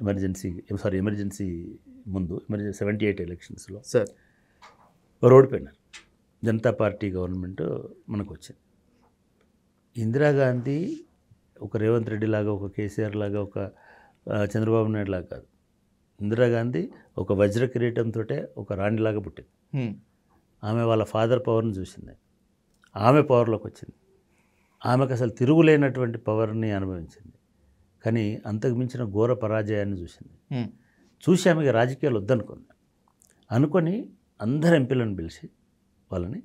ఎమర్జెన్సీ ముందు 78 ఎలక్షన్స్లో సార్ ఓడిపోయినారు. జనతా పార్టీ గవర్నమెంట్ మనకు వచ్చింది. ఇందిరాగాంధీ ఒక రేవంత్ రెడ్డి లాగా, ఒక కేసీఆర్ లాగా, ఒక చంద్రబాబు నాయుడు లాగా కాదు. ఇందిరాగాంధీ ఒక వజ్ర కిరీటంతో ఒక రాణిలాగా పుట్టింది. ఆమె వాళ్ళ ఫాదర్ పవర్ని చూసింది, ఆమె పవర్లోకి వచ్చింది. ఆమెకు అసలు తిరుగులేనటువంటి పవర్ని అనుభవించింది. కానీ అంతకు మించిన ఘోర పరాజయాన్ని చూసింది. చూసి ఆమెకి రాజకీయాలు వద్దనుకుంది. అనుకొని అందరు ఎంపీలను పిలిచి వాళ్ళని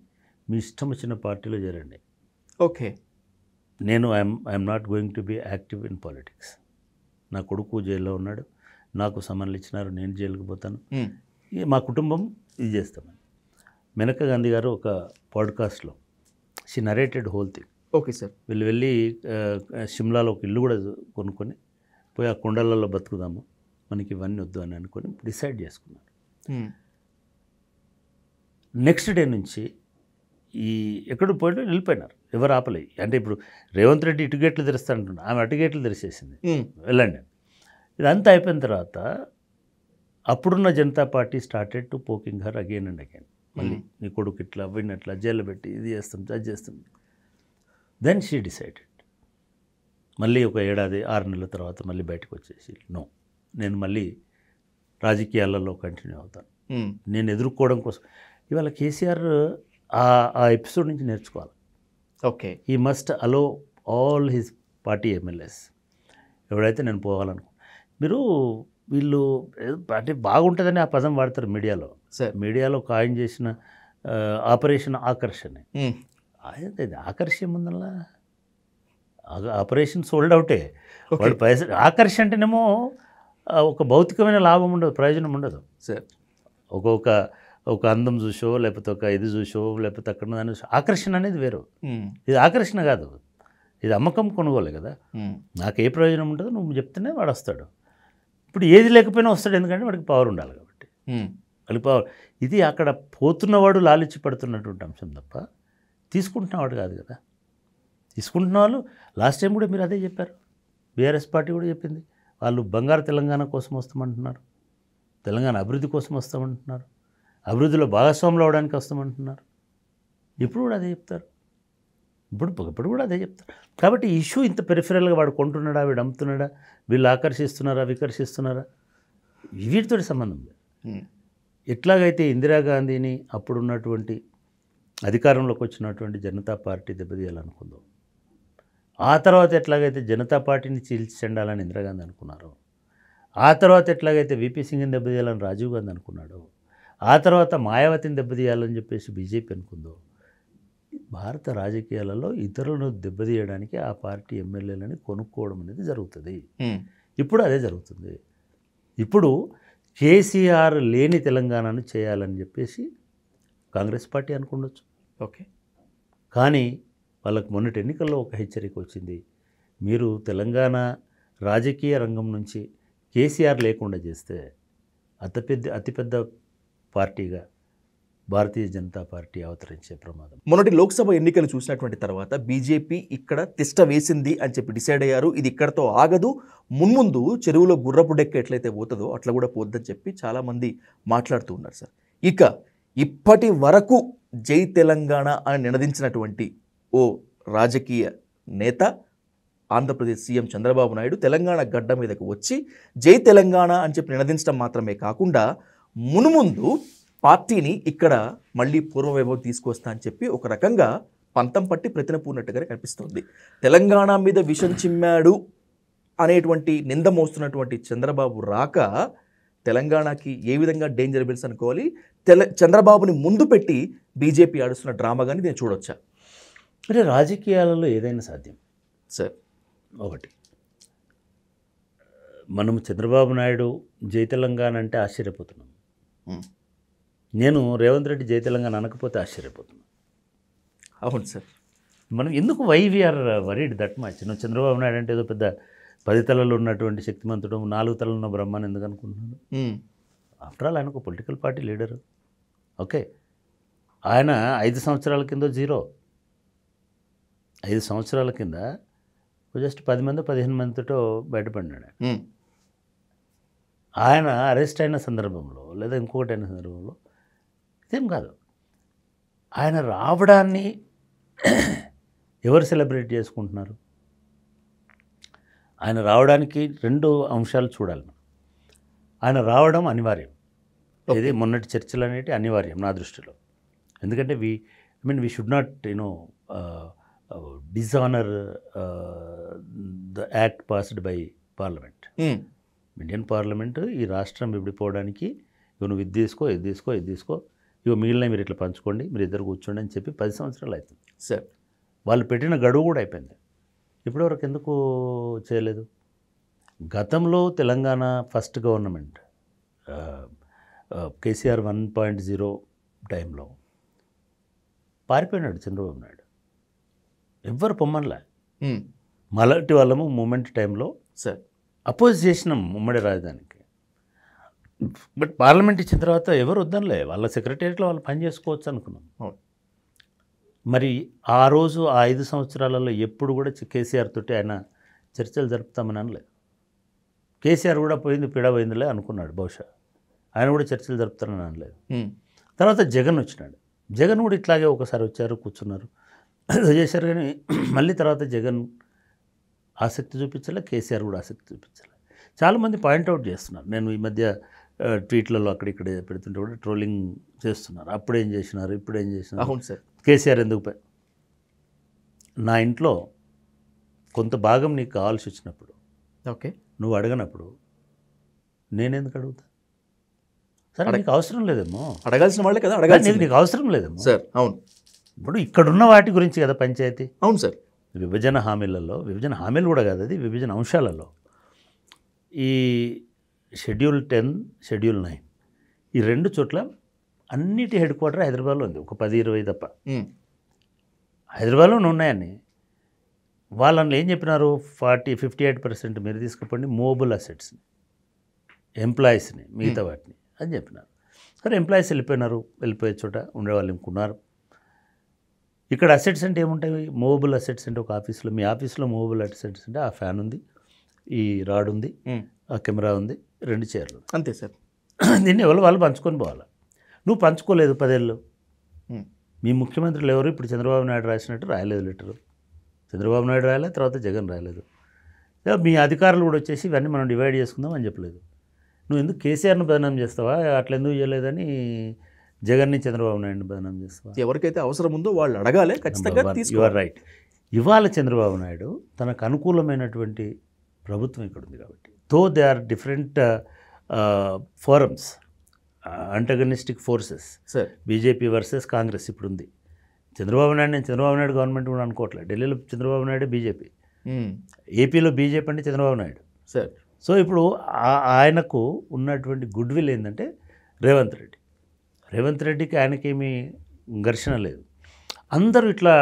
మీ ఇష్టం వచ్చిన పార్టీలో చేరండి, ఓకే, నేను I'm not going to be active in politics. నా కొడుకు జైల్లో ఉన్నాడు, నాకు సమన్లు ఇచ్చినారు, నేను జైలుకి పోతాను, మా కుటుంబం ఇది చేస్తామని. మేనకా గాంధీ గారు ఒక పాడ్కాస్ట్లో she narrated whole thing. Okay sir. వీళ్ళు వెళ్ళి షిమ్లాలో ఒక ఇల్లు కూడా కొనుక్కొని పోయి ఆ కొండలలో బతుకుదాము, మనకి ఇవన్నీ వద్దు అని అనుకొని డిసైడ్ చేసుకున్నారు. నెక్స్ట్ డే నుంచి ఈ ఎక్కడ పోయినా వెళ్ళిపోయినారు, ఎవరు ఆపలేదు. అంటే ఇప్పుడు రేవంత్ రెడ్డి ఇటుగేట్లు తెరుస్తా అంటున్నాడు, ఆమె అటుగేట్లు తెరిచేసింది, వెళ్ళండి. ఇదంతా అయిపోయిన తర్వాత అప్పుడున్న Janata party started to poking her again and again. మళ్ళీ నీ కొడుకు ఇట్లా విన్నట్లా జైల్లో పెట్టి ఇది చేస్తాం అది చేస్తాం. దెన్ షీ డిసైడెడ్ మళ్ళీ ఒక 6 నెలల తర్వాత మళ్ళీ బయటకు వచ్చేసి నో, నేను మళ్ళీ రాజకీయాలలో కంటిన్యూ అవుతాను, నేను ఎదుర్కోవడం కోసం. ఇవాళ కేసీఆర్ ఆ ఎపిసోడ్ నుంచి నేర్చుకోవాలి. ఓకే, he must allow all his party MLAs ఎవడైతే నేను పోవాలనుకో. మీరు వీళ్ళు అంటే బాగుంటుందని ఆ పదం వాడతారు మీడియాలో. మీడియాలో కాయిన్ చేసిన ఆపరేషన్ ఆకర్షణ. ఆకర్షణ ముందల్లా ఆపరేషన్ సోల్డ్ అవుటే. వాడు పైసలు ఆకర్షణ అంటేనేమో ఒక భౌతికమైన లాభం ఉండదు, ప్రయోజనం ఉండదు. ఒక అందం చూసో, లేకపోతే ఒక ఇది చూసో, లేకపోతే అక్కడ దాన్ని చూసో ఆకర్షణ అనేది వేరు. ఇది ఆకర్షణ కాదు, ఇది అమ్మకం కొనుగోలే కదా. నాకు ఏ ప్రయోజనం ఉంటుందో నువ్వు చెప్తేనే వాడు వస్తాడు. ఇప్పుడు ఏది లేకపోయినా వస్తాడు, ఎందుకంటే వాడికి పవర్ ఉండాలి కాబట్టి. వాడికి పవర్ ఇది అక్కడ పోతున్నవాడు లాలిచ్చి పడుతున్నటువంటి అంశం తప్ప తీసుకుంటున్నవాడు కాదు కదా. తీసుకుంటున్న వాళ్ళు లాస్ట్ టైం కూడా మీరు అదే చెప్పారు. బీఆర్ఎస్ పార్టీ కూడా చెప్పింది. వాళ్ళు బంగారు తెలంగాణ కోసం వస్తామంటున్నారు, తెలంగాణ అభివృద్ధి కోసం వస్తామంటున్నారు, అభివృద్ధిలో భాగస్వాములు అవడానికి వస్తామంటున్నారు. ఇప్పుడు కూడా అదే చెప్తారు. ఇప్పుడు కూడా అదే చెప్తారు. కాబట్టి ఈ ఇష్యూ ఇంత పెరిఫెరల్గా వాడు కొంటున్నాడా, వీడు అమ్ముతున్నాడా, వీళ్ళు ఆకర్షిస్తున్నారా, వికర్షిస్తున్నారా, వీటితో సంబంధం లేదు. ఎట్లాగైతే ఇందిరాగాంధీని అప్పుడున్నటువంటి అధికారంలోకి వచ్చినటువంటి జనతా పార్టీ దెబ్బతీయాలనుకుందో, ఆ తర్వాత ఎట్లాగైతే జనతా పార్టీని చీల్చి చెండాలని ఇందిరాగాంధీ అనుకున్నారో, ఆ తర్వాత ఎట్లాగైతే వీపీ సింగ్ని దెబ్బతీయాలని రాజీవ్ గాంధీ అనుకున్నాడో, ఆ తర్వాత మాయావతిని దెబ్బతీయాలని చెప్పేసి బీజేపీ అనుకుందో, భారత రాజకీయాలలో ఇతరులను దెబ్బతీయడానికి ఆ పార్టీ ఎమ్మెల్యేలని కొనుక్కోవడం అనేది జరుగుతుంది. ఇప్పుడు అదే జరుగుతుంది. ఇప్పుడు కేసీఆర్ లేని తెలంగాణను చేయాలని చెప్పేసి కాంగ్రెస్ పార్టీ అనుకుండొచ్చు. ఓకే, కానీ వాళ్ళకు మొన్నటి ఎన్నికల్లో ఒక హెచ్చరిక వచ్చింది. మీరు తెలంగాణ రాజకీయ రంగం నుంచి కేసీఆర్ లేకుండా చేస్తే అతిపెద్ద పార్టీగా భారతీయ జనతా పార్టీ అవతరించే ప్రమాదం. మొన్నటి లోక్సభ ఎన్నికలు చూసినటువంటి తర్వాత బీజేపీ ఇక్కడ తిష్ట వేసింది అని చెప్పి డిసైడ్ అయ్యారు. ఇది ఇక్కడతో ఆగదు, మున్ముందు చెరువులో గుర్రపు డెక్క ఎట్లయితే పోతుందో అట్లా కూడా పోద్దని చెప్పి చాలామంది మాట్లాడుతూ ఉన్నారు సార్. ఇక ఇప్పటి వరకు జై తెలంగాణ అని నినదించినటువంటి ఓ రాజకీయ నేత ఆంధ్రప్రదేశ్ సీఎం చంద్రబాబు నాయుడు తెలంగాణ గడ్డ మీదకు వచ్చి జై తెలంగాణ అని చెప్పి నినదించడం మాత్రమే కాకుండా మునుముందు పార్టీని ఇక్కడ మళ్ళీ పూర్వవైభవం తీసుకొస్తా అని చెప్పి ఒక రకంగా పంతం పట్టి ప్రతినపూర్నట్టుగానే కనిపిస్తుంది. తెలంగాణ మీద విషం చిమ్మాడు అనేటువంటి నింద మోస్తున్నటువంటి చంద్రబాబు రాక తెలంగాణకి ఏ విధంగా డేంజర్ బిల్స్ అనుకోవాలి, చంద్రబాబుని ముందు పెట్టి బీజేపీ ఆడుస్తున్న డ్రామా కానీ నేను చూడొచ్చా? అంటే రాజకీయాలలో ఏదైనా సాధ్యం సార్. ఒకటి, మనం చంద్రబాబు నాయుడు జై తెలంగాణ అంటే ఆశ్చర్యపోతున్నాం. నేను రేవంత్ రెడ్డి జై తెలంగాణ అనకపోతే ఆశ్చర్యపోతున్నాను. అవును సార్. మనం ఎందుకు వైవీఆర్ వరీడ్ దట్ మచ్? నువ్వు చంద్రబాబు నాయుడు అంటే ఏదో పెద్ద 10 తలలు ఉన్నటువంటి శక్తిమంతుడు, 4 తలలు ఉన్న బ్రహ్మాన్ని ఎందుకు అనుకుంటున్నాను? ఆఫ్టర్ ఆల్ ఆయన ఒక పొలిటికల్ పార్టీ లీడరు. ఓకే, ఆయన 5 సంవత్సరాల కింద 0, 5 సంవత్సరాల కింద జస్ట్ 10 మంది 15 మందితో బయటపడినాడు. ఆయన అరెస్ట్ అయిన సందర్భంలో లేదా ఇంకొకటి అయిన సందర్భంలో ఇదేం కాదు. ఆయన రావడాన్ని ఎవరు సెలబ్రేట్ చేసుకుంటున్నారు? ఆయన రావడానికి 2 అంశాలు చూడాలి మనం. ఆయన రావడం అనివార్యం. ఇది మొన్నటి చర్చలు అనేవి అనివార్యం నా దృష్టిలో. ఎందుకంటే we should not dishonour the act passed by parliament. Indian parliament ఈ రాష్ట్రం విడిపోవడానికి ఇవి నువ్వు ఇది తీసుకో, ఇవి మిగిలిన మీరు ఇట్లా పంచుకోండి, మీరు ఇద్దరు కూర్చోండి అని చెప్పి 10 సంవత్సరాలు అవుతుంది సార్. వాళ్ళు పెట్టిన గడువు కూడా అయిపోయింది. ఇప్పటివరకు ఎందుకు చేయలేదు? గతంలో తెలంగాణ ఫస్ట్ గవర్నమెంట్ కేసీఆర్ 1.0 టైంలో పారిపోయినాడు చంద్రబాబు నాయుడు. ఎవ్వరు పొమ్మన్లే. మలాటి వాళ్ళము మూమెంట్ టైంలో సార్ అపోజ్ చేసినాం ఉమ్మడి రాజధానికి. బట్ పార్లమెంట్ ఇచ్చిన తర్వాత ఎవరు వద్దనలే, వాళ్ళ సెక్రటేరియట్లో వాళ్ళు పని చేసుకోవచ్చు అనుకున్నాం. మరి ఆ రోజు ఆ 5 సంవత్సరాలలో ఎప్పుడు కూడా కేసీఆర్ తోటి ఆయన చర్చలు జరుపుతామని అనలేదు. కేసీఆర్ కూడా పోయిందిలే అనుకున్నాడు బహుశా, ఆయన కూడా చర్చలు జరుపుతానని అనలేదు. తర్వాత జగన్ వచ్చినాడు. జగన్ కూడా ఇట్లాగే ఒకసారి వచ్చారు, కూర్చున్నారు, చేశారు. కానీ మళ్ళీ తర్వాత జగన్ ఆసక్తి చూపించలే, కేసీఆర్ కూడా ఆసక్తి చూపించలే. చాలామంది పాయింట్అవుట్ చేస్తున్నారు. నేను ఈ మధ్య ట్వీట్లలో అక్కడిక్కడ పెడుతుంటే కూడా ట్రోలింగ్ చేస్తున్నారు. అప్పుడేం చేసినారు, ఇప్పుడేం చేసినారు. అవును సార్. కేసీఆర్ ఎందుకు నా ఇంట్లో కొంత భాగం నీకు కావాల్సి వచ్చినప్పుడు, ఓకే, నువ్వు అడగనప్పుడు నేనెందుకు అడుగుతా? సరే, నీకు అవసరం లేదేమో, అడగాల్సిన వాళ్ళే కదా అడగాలి. నీకు అవసరం లేదేమో సార్. అవును. ఇప్పుడు ఇక్కడున్న వాటి గురించి కదా పంచాయతీ. అవును సార్. విభజన హామీలు కూడా కాదు, అది విభజన అంశాలలో ఈ షెడ్యూల్ 10, షెడ్యూల్ 9 ఈ 2 చోట్ల అన్నిటి హెడ్ క్వార్టర్ హైదరాబాద్లో ఉంది. ఒక 10-20 తప్ప హైదరాబాద్లోనే ఉన్నాయని. వాళ్ళని ఏం చెప్పినారు? 58% మీరు తీసుకుపోండి మూవబుల్ అసెట్స్ని, ఎంప్లాయీస్ని, మిగతా వాటిని అని చెప్పినారు. సరే, ఎంప్లాయీస్ వెళ్ళిపోయే చోట ఉండేవాళ్ళు ఇంకున్నారు. ఇక్కడ అసెట్స్ అంటే ఏముంటాయి? మూవబుల్ అసెట్స్ అంటే ఒక ఆఫీస్లో, మీ ఆఫీస్లో మూవబుల్ అసెట్స్ అంటే ఆ ఫ్యాన్ ఉంది, ఈ రాడ్ ఉంది, ఉమ్. ఆ కెమెరా ఉంది, 2 చైర్లు. అంతే సార్. దీన్ని ఎవరు వాళ్ళు పంచుకొని పోవాలి. నువ్వు పంచుకోలేదు 10 ఏళ్ళు. ఉమ్. మీ ముఖ్యమంత్రులు ఎవరు ఇప్పుడు చంద్రబాబు నాయుడు రాసినట్టు రాయలేదు లెటరు. చంద్రబాబు నాయుడు రాయలేదు, తర్వాత జగన్ రాయలేదు. మీ అధికారులు కూడా వచ్చేసి ఇవన్నీ మనం డివైడ్ చేసుకుందాం అని చెప్పలేదు. నువ్వు ఎందుకు కేసీఆర్ను బదనాం చేస్తావా, అట్లా ఎందుకు చేయలేదని జగన్ని చంద్రబాబు నాయుడుని బదనాం చేస్తావా? ఎవరికైతే అవసరం ఉందో వాళ్ళు అడగాలి, ఖచ్చితంగా యు తీసుకోవాలి. All right. ఇవాళ చంద్రబాబు నాయుడు తనకు అనుకూలమైనటువంటి ప్రభుత్వం ఇక్కడ ఉంది కాబట్టి, though there are different forums, antagonistic forces, sir. BJP versus Congress ఇప్పుడు ఉంది. చంద్రబాబు నాయుడు, నేను చంద్రబాబు నాయుడు గవర్నమెంట్ కూడా అనుకోవట్లేదు. ఢిల్లీలో చంద్రబాబు నాయుడు బీజేపీ, ఏపీలో బీజేపీ అంటే చంద్రబాబు నాయుడు. సార్. సో ఇప్పుడు ఆయనకు ఉన్నటువంటి గుడ్ విల్ ఏంటంటే రేవంత్ రెడ్డి. రేవంత్ రెడ్డికి ఆయనకేమీ ఘర్షణ లేదు. అందరూ ఇట్లా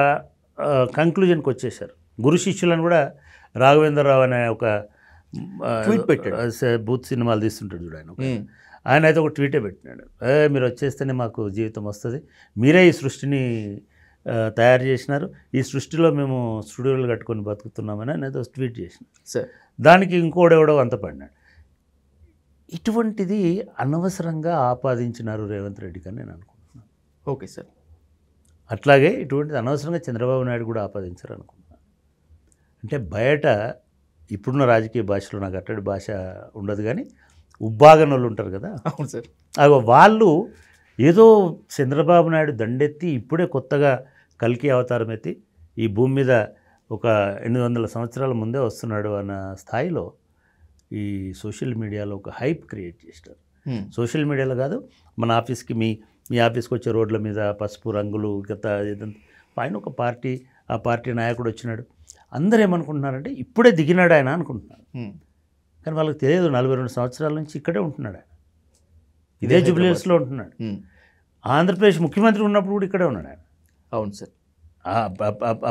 కంక్లూజన్కి వచ్చేసారు. గురు శిష్యులను కూడా రాఘవేంద్రరావు అనే ఒక ట్వీట్ పెట్టాడు. బూత్ సినిమాలు తీస్తుంటాడు చూడు ఆయన అయితే ఒక ట్వీటే పెట్టినాడు. మీరు వచ్చేస్తేనే మాకు జీవితం వస్తుంది, మీరే ఈ సృష్టిని తయారు చేసినారు, ఈ సృష్టిలో మేము స్టూడియోలు కట్టుకొని బతుకుతున్నామని ఆయన ఏదో ట్వీట్ చేసిన. సార్. దానికి ఇంకోడెవడో అంత పడినాడు. ఇటువంటిది అనవసరంగా ఆపాదించినారు రేవంత్ రెడ్డికి అని నేను అనుకుంటున్నాను. Okay sir. అట్లాగే ఇటువంటిది అనవసరంగా చంద్రబాబు నాయుడు కూడా ఆపాదించారు అనుకుంటున్నాను. అంటే బయట ఇప్పుడున్న రాజకీయ భాషలో నాకు అట్టడి భాష ఉండదు, కానీ ఉబ్బాగనోళ్ళు ఉంటారు కదా. అవును సార్. వాళ్ళు ఏదో చంద్రబాబు నాయుడు దండెత్తి ఇప్పుడే కొత్తగా కల్కి అవతారం ఎత్తి ఈ భూమి మీద ఒక 800 సంవత్సరాల ముందే వస్తున్నాడు అన్న స్థాయిలో ఈ సోషల్ మీడియాలో ఒక హైప్ క్రియేట్ చేస్తారు. సోషల్ మీడియాలో కాదు, మన ఆఫీస్కి మీ ఆఫీస్కి వచ్చే రోడ్ల మీద పసుపు రంగులు గత పైన ఒక పార్టీ, ఆ పార్టీ నాయకుడు వచ్చినాడు, అందరూ ఏమనుకుంటున్నారంటే ఇప్పుడే దిగినాడు ఆయన అనుకుంటున్నారు. కానీ వాళ్ళకి తెలియదు 42 సంవత్సరాల నుంచి ఇక్కడే ఉంటున్నాడు ఆయన, ఇదే జూబ్లీహిల్స్లో ఉంటున్నాడు. ఆంధ్రప్రదేశ్ ముఖ్యమంత్రి ఉన్నప్పుడు కూడా ఇక్కడే ఉన్నాడు ఆయన. అవును సార్.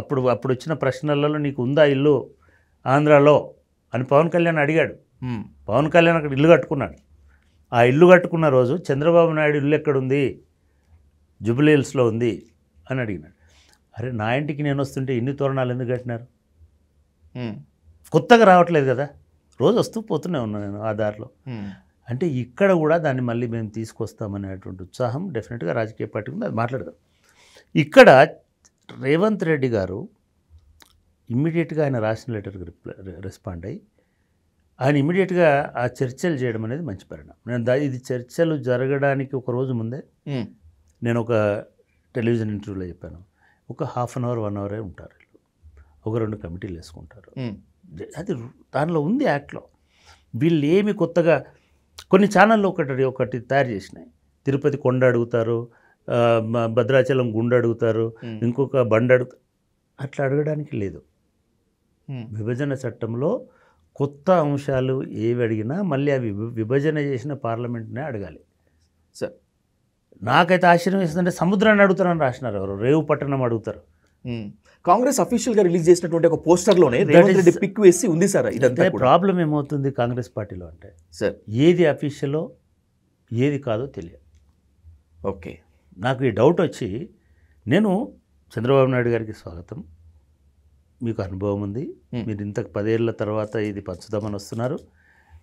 అప్పుడు వచ్చిన ప్రశ్నలలో నీకు ఉందా ఇల్లు ఆంధ్రాలో అని పవన్ కళ్యాణ్ అడిగాడు. పవన్ కళ్యాణ్ అక్కడ ఇల్లు కట్టుకున్నాడు. ఆ ఇల్లు కట్టుకున్న రోజు చంద్రబాబు నాయుడు ఇల్లు ఎక్కడుంది, జూబ్లీహిల్స్లో ఉంది అని అడిగినాడు. అరే నా ఇంటికి నేను వస్తుంటే ఇన్ని తోరణాలు ఎందుకు కట్టినారు? కొత్తగా రావట్లేదు కదా, రోజు వస్తూ పోతూనే ఉన్నాను నేను ఆ దారిలో. అంటే ఇక్కడ కూడా దాన్ని మళ్ళీ మేము తీసుకొస్తామనేటువంటి ఉత్సాహం డెఫినెట్గా రాజకీయ పార్టీకి ఉంది, అది మాట్లాడదాం. ఇక్కడ రేవంత్ రెడ్డి గారు ఇమ్మీడియట్గా ఆయన రాసిన లెటర్కి రెస్పాండ్ అయ్యి ఆయన ఇమ్మీడియట్గా ఆ చర్చలు చేయడం అనేది మంచి పరిణామం. నేను ఇది చర్చలు జరగడానికి ఒక రోజు ముందే నేను ఒక టెలివిజన్ ఇంటర్వ్యూలో చెప్పాను, ఒక హాఫ్ అన్ అవర్ 1 అవరే ఉంటారు, ఒక 2 కమిటీలు వేసుకుంటారు. అది దానిలో ఉంది యాక్ట్లో. వీళ్ళు ఏమి కొత్తగా కొన్ని ఛానళ్ళు ఒకటి తయారు చేసినాయి. తిరుపతి కొండ అడుగుతారు, భద్రాచలం గుండె అడుగుతారు, ఇంకొక బండి అడుగుతారు. అట్లా అడగడానికి లేదు. విభజన చట్టంలో కొత్త అంశాలు ఏవి అడిగినా మళ్ళీ అవి విభజన చేసిన పార్లమెంట్నే అడగాలి. సార్. నాకైతే ఆశ్చర్యం వేస్తుందంటే సముద్రాన్ని అడుగుతారని రాసినారు, ఎవరు రేవు పట్టణం అడుగుతారు. కాంగ్రెస్ అఫీషియల్గా రిలీజ్ చేసినటువంటి ఒక పోస్టర్లోనే రేవంత్ రెడ్డి పిక్ వేసి ఉంది సార్. ఇదంతా ప్రాబ్లం ఏమవుతుంది కాంగ్రెస్ పార్టీలో అంటే సార్, ఏది అఫీషియలో ఏది కాదో తెలియదు. ఓకే. నాకు ఈ డౌట్ వచ్చి నేను చంద్రబాబు నాయుడు గారికి స్వాగతం, మీకు అనుభవం ఉంది, మీరు ఇంత 10 ఏళ్ల తర్వాత ఇది పంచుదామని వస్తున్నారు,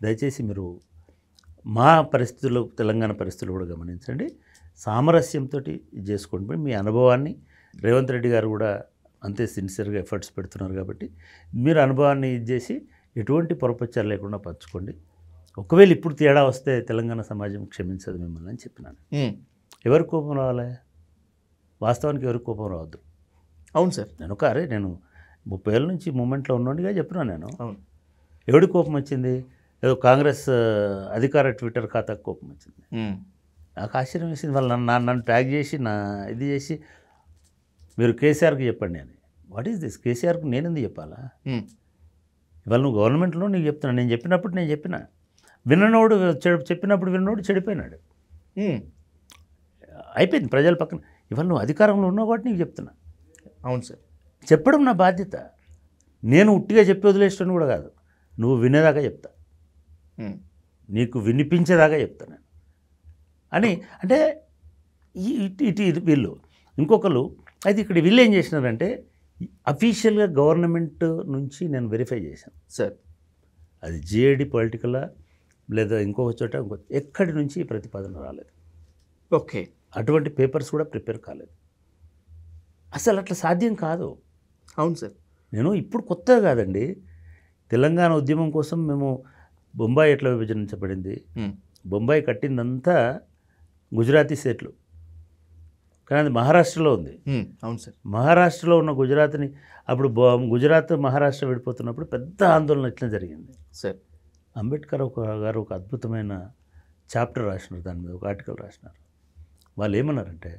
దయచేసి మీరు మా పరిస్థితులు తెలంగాణ పరిస్థితులు కూడా గమనించండి, సామరస్యంతో ఇది చేసుకోండి. మీ అనుభవాన్ని రేవంత్ రెడ్డి గారు కూడా అంతే సిన్సియర్గా ఎఫర్ట్స్ పెడుతున్నారు కాబట్టి మీరు అనుభవాన్ని ఇది చేసి ఎటువంటి పొరపచ్చారు లేకుండా పంచుకోండి. ఒకవేళ ఇప్పుడు తేడా వస్తే తెలంగాణ సమాజం క్షమించదు మిమ్మల్ని అని చెప్పినాను. ఎవరి కోపం రావాలి? వాస్తవానికి ఎవరికి కోపం రావద్దు. అవును సార్. నేను 30 ఏళ్ళ నుంచి మూమెంట్లో ఉన్నోడిగా చెప్పినాను నేను. అవును. ఎవడి కోపం వచ్చింది? ఏదో కాంగ్రెస్ అధికార ట్విట్టర్ ఖాతాకు కోపం వచ్చింది. నాకు ఆశ్చర్యం వేసింది. వాళ్ళు నన్ను ట్యాగ్ చేసి ఇది చేసి మీరు కేసీఆర్కి చెప్పండి అని. What is this? కేసీఆర్కి నేను ఎందుకు చెప్పాలా? ఇవాళ నువ్వు గవర్నమెంట్లో నీకు చెప్తున్నా, నేను చెప్పినప్పుడు నేను చెప్పిన, విన్నోడు చెప్పినప్పుడు విన్నోడు చెడిపోయినాడు, అయిపోయింది ప్రజల పక్కన. ఇవాళ నువ్వు అధికారంలో ఉన్నావు కాబట్టి నీకు చెప్తున్నా. అవును సార్. చెప్పడం నా బాధ్యత. నేను ఉట్టిగా చెప్పి వదిలేస్తాను కూడా కాదు, నువ్వు వినేదాకా చెప్తా, నీకు వినిపించేదాకా చెప్తా నేను అని. అంటే ఇటు వీళ్ళు ఇంకొకరు అయితే ఇక్కడ వీళ్ళు ఏం చేసినారంటే అఫీషియల్గా గవర్నమెంట్ నుంచి నేను వెరిఫై చేశాను సార్. అది జిఐడి పొలిటికలా లేదా ఇంకొక చోట ఎక్కడి నుంచి ఈ ప్రతిపాదన రాలేదు. ఓకే. అటువంటి పేపర్స్ కూడా ప్రిపేర్ కాలేదు. అసలు అట్లా సాధ్యం కాదు. అవును సార్. నేను ఇప్పుడు కొత్తగా కాదండి, తెలంగాణ ఉద్యమం కోసం మేము బొంబాయి ఎట్లా విభజించబడింది, బొంబాయి కట్టిందంతా గుజరాతీ స్టేట్లు, కానీ అది మహారాష్ట్రలో ఉంది. అవును సార్. మహారాష్ట్రలో ఉన్న గుజరాత్ని అప్పుడు గుజరాత్ మహారాష్ట్ర విడిపోతున్నప్పుడు పెద్ద ఆందోళన ఇట్లా జరిగింది సార్. అంబేద్కర్ గారు ఒక అద్భుతమైన చాప్టర్ రాసినారు, దాని మీద ఒక ఆర్టికల్ రాసినారు. వాళ్ళు ఏమన్నారంటే,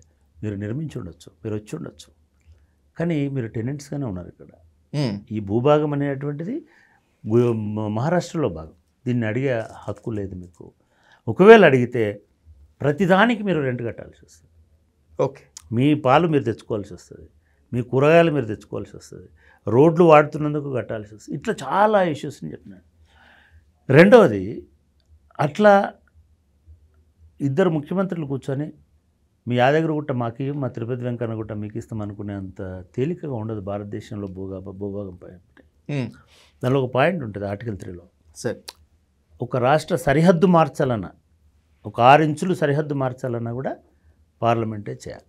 మీరు నిర్మించి ఉండొచ్చు, మీరు వచ్చి ఉండొచ్చు, కానీ మీరు టెనెంట్స్గానే ఉన్నారు ఇక్కడ. ఈ భూభాగం అనేటువంటిది మహారాష్ట్రలో భాగం, దీన్ని అడిగే హక్కు లేదు మీకు. ఒకవేళ అడిగితే ప్రతిదానికి మీరు రెంట్ కట్టాల్సి వస్తుంది. ఓకే. మీ పాలు మీరు తెచ్చుకోవాల్సి వస్తుంది, మీ కూరగాయలు మీరు తెచ్చుకోవాల్సి వస్తుంది, రోడ్లు వాడుతున్నందుకు కట్టాల్సి వస్తుంది. ఇట్లా చాలా ఇష్యూస్ని చెప్పినాడు. రెండవది, అట్లా ఇద్దరు ముఖ్యమంత్రులు కూర్చొని మీ యాదగిరిగుట్ట మాకు, మా తిరుపతి వెంకన్నగుట్ట మీకు ఇస్తాం అనుకునేంత తేలికగా ఉండదు భారతదేశంలో భూభాగం పాయింట్. దానిలో ఒక పాయింట్ ఉంటుంది ఆర్టికల్ 3లో. సార్, ఒక రాష్ట్ర సరిహద్దు మార్చాలన్నా, ఒక 6 ఇంచులు సరిహద్దు మార్చాలన్నా కూడా పార్లమెంటే చేయాలి.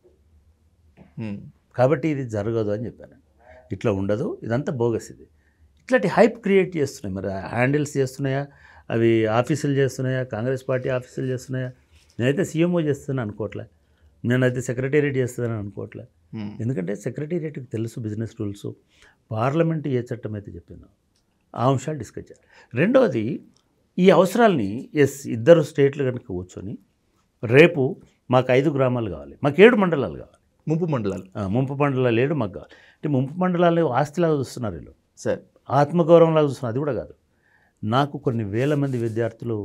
కాబట్టి ఇది జరగదు అని చెప్పాను. ఇట్లా ఉండదు, ఇదంతా బోగస్. ఇది ఇట్లాంటి హైప్ క్రియేట్ చేస్తున్నాయి. మరి హ్యాండిల్స్ చేస్తున్నాయా, అవి ఆఫీసులు చేస్తున్నాయా, కాంగ్రెస్ పార్టీ ఆఫీసులు చేస్తున్నాయా? నేనైతే సీఎంఓ చేస్తున్నాను అనుకోవట్లే, నేనైతే సెక్రటేరియట్ చేస్తున్నాను అనుకోవట్లే. ఎందుకంటే సెక్రటేరియట్కి తెలుసు బిజినెస్ రూల్స్, పార్లమెంట్ ఏ చట్టం అయితే చెప్పిందో ఆ అంశాలు డిస్కస్ చేయాలి. రెండవది, ఈ అవసరాలని ఇద్దరు స్టేట్లు కనుక కూర్చొని రేపు మాకు 5 గ్రామాలు కావాలి, మాకు 7 మండలాలు కావాలి, ముంపు మండలాలు 7 మాకు కావాలి అంటే ముంపు మండలాలు ఆస్తిలాగా చూస్తున్నారు వీళ్ళు సార్, ఆత్మగౌరవంలాగా చూస్తున్నారు. అది కూడా కాదు. నాకు కొన్ని వేల మంది విద్యార్థులు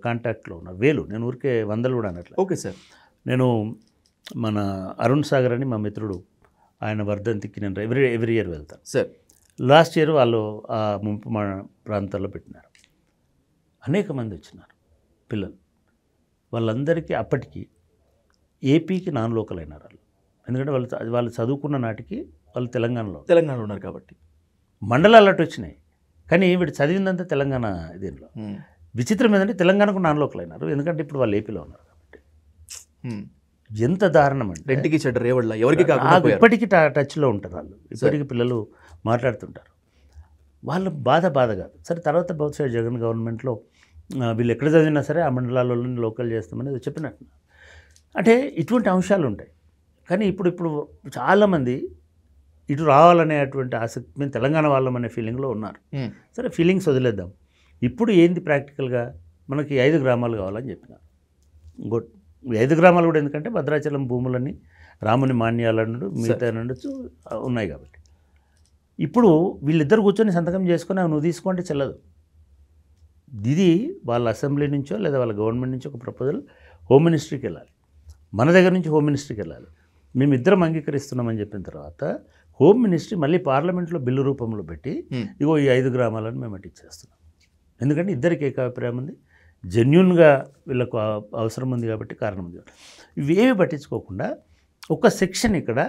కాంటాక్ట్లో ఉన్నారు, వేలు, నేను ఊరికే వందలు కూడా అనట్లే. Okay sir. నేను మన అరుణ్ సాగర్ అని మా మిత్రుడు, ఆయన వర్ధంతికి నేను ఎవ్రీ ఇయర్ వెళ్తాను సార్. లాస్ట్ ఇయర్ వాళ్ళు ఆ ముంపు ప్రాంతాల్లో పెట్టినారు. అనేక మంది వచ్చినారు పిల్లలు. వాళ్ళందరికీ అప్పటికి ఏపీకి నాన్ లోకల్ అయినారు వాళ్ళు. ఎందుకంటే వాళ్ళు చదువుకున్న నాటికి వాళ్ళు తెలంగాణలో ఉన్నారు కాబట్టి మండలాలు అటు వచ్చినాయి, కానీ వీడు చదివిందంతా తెలంగాణ దీనిలో. విచిత్రం ఏంటంటే తెలంగాణకు నాన్ లోకల్ అయినారు, ఎందుకంటే ఇప్పుడు వాళ్ళు ఏపీలో ఉన్నారు కాబట్టి. ఎంత దారుణం అంటే ఇంటికి చెడ్డ రేవళ్ళ ఎవరికి ఇప్పటికీ టచ్లో ఉంటారు వాళ్ళు, ఇప్పటికీ పిల్లలు మాట్లాడుతుంటారు. వాళ్ళు బాధ కాదు. సరే, తర్వాత బహుశా జగన్ గవర్నమెంట్లో వీళ్ళు ఎక్కడ చదివినా సరే ఆ మండలాలలో లోకల్ చేస్తామని చెప్పినట్టు. అంటే ఇటువంటి అంశాలు ఉంటాయి. కానీ ఇప్పుడు చాలామంది ఇటు రావాలనేటువంటి ఆసక్తి, మేము తెలంగాణ వాళ్ళం అనే ఫీలింగ్లో ఉన్నారు. సరే, ఫీలింగ్స్ వదిలేద్దాం. ఇప్పుడు ఏంది ప్రాక్టికల్గా మనకి 5 గ్రామాలు కావాలని చెప్పినారు. 5 గ్రామాలు కూడా ఎందుకంటే భద్రాచలం భూములని రాముని మాన్యాలన్నాడు, మిగతా అనొచ్చు ఉన్నాయి కాబట్టి. ఇప్పుడు వీళ్ళిద్దరు కూర్చొని సంతకం చేసుకొని నువ్వు తీసుకుంటే చెల్లదు. ఇది వాళ్ళ అసెంబ్లీ నుంచో లేదా వాళ్ళ గవర్నమెంట్ నుంచో ఒక ప్రపోజల్ హోమ్ మినిస్ట్రీకి వెళ్ళాలి, మన దగ్గర నుంచి హోమ్ మినిస్ట్రీకి వెళ్ళాలి. మేమిద్దరం అంగీకరిస్తున్నామని చెప్పిన తర్వాత హోమ్ మినిస్ట్రీ మళ్ళీ పార్లమెంట్లో బిల్లు రూపంలో పెట్టి ఇగో ఈ 5 గ్రామాలను మేము అటు ఇచ్చేస్తున్నాం. ఎందుకంటే ఇద్దరికి ఏకాభిప్రాయం ఉంది, జెన్యున్గా వీళ్ళకు అవసరం ఉంది కాబట్టి, కారణం ఉంది. ఇవేవి పట్టించుకోకుండా ఒక సెక్షన్ ఇక్కడ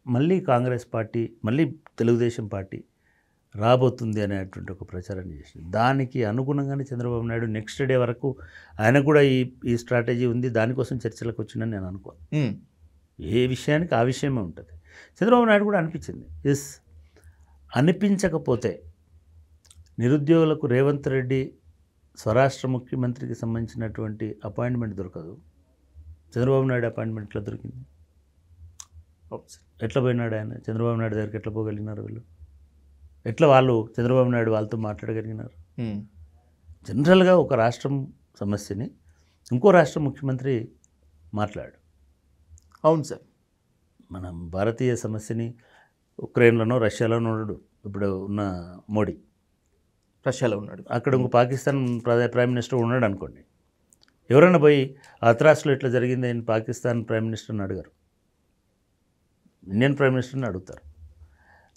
మళ్ళీ కాంగ్రెస్ పార్టీ, మళ్ళీ తెలుగుదేశం పార్టీ రాబోతుంది అనేటువంటి ఒక ప్రచారాన్ని చేసింది. దానికి అనుగుణంగానే చంద్రబాబు నాయుడు నెక్స్ట్ డే వరకు ఆయన కూడా ఈ స్ట్రాటజీ ఉంది, దానికోసం చర్చలకు వచ్చిందని నేను అనుకోను. ఏ విషయానికి ఆ విషయమే ఉంటుంది. చంద్రబాబు నాయుడు కూడా అనిపించింది. అనిపించకపోతే నిరుద్యోగులకు రేవంత్ రెడ్డి స్వరాష్ట్ర ముఖ్యమంత్రికి సంబంధించినటువంటి అపాయింట్మెంట్ దొరకదు. చంద్రబాబు నాయుడు అపాయింట్మెంట్ ఎట్లా దొరికింది? ఎట్లా పోయినాడు ఆయన? చంద్రబాబు నాయుడు దగ్గరికి ఎట్లా పోగలిగినారు వీళ్ళు? ఎట్లా వాళ్ళు చంద్రబాబు నాయుడు వాళ్ళతో మాట్లాడగలిగినారు? జనరల్గా ఒక రాష్ట్రం సమస్యని ఇంకో రాష్ట్ర ముఖ్యమంత్రి మాట్లాడు. అవును సార్. మనం భారతీయ సమస్యని ఉక్రెయిన్లోనో రష్యాలోనో ఉన్నాడు ఇప్పుడు ఉన్న మోడీ, రష్యాలో ఉన్నాడు. అక్కడ ఇంకో పాకిస్తాన్ ప్రైమ్ మినిస్టర్ ఉన్నాడు అనుకోండి, ఎవరైనా పోయి అత్రాస్లో ఇట్లా జరిగింది అని పాకిస్తాన్ ప్రైమ్ మినిస్టర్ని అడిగారు, ఇండియన్ ప్రైమ్ మినిస్టర్ని అడుగుతారు.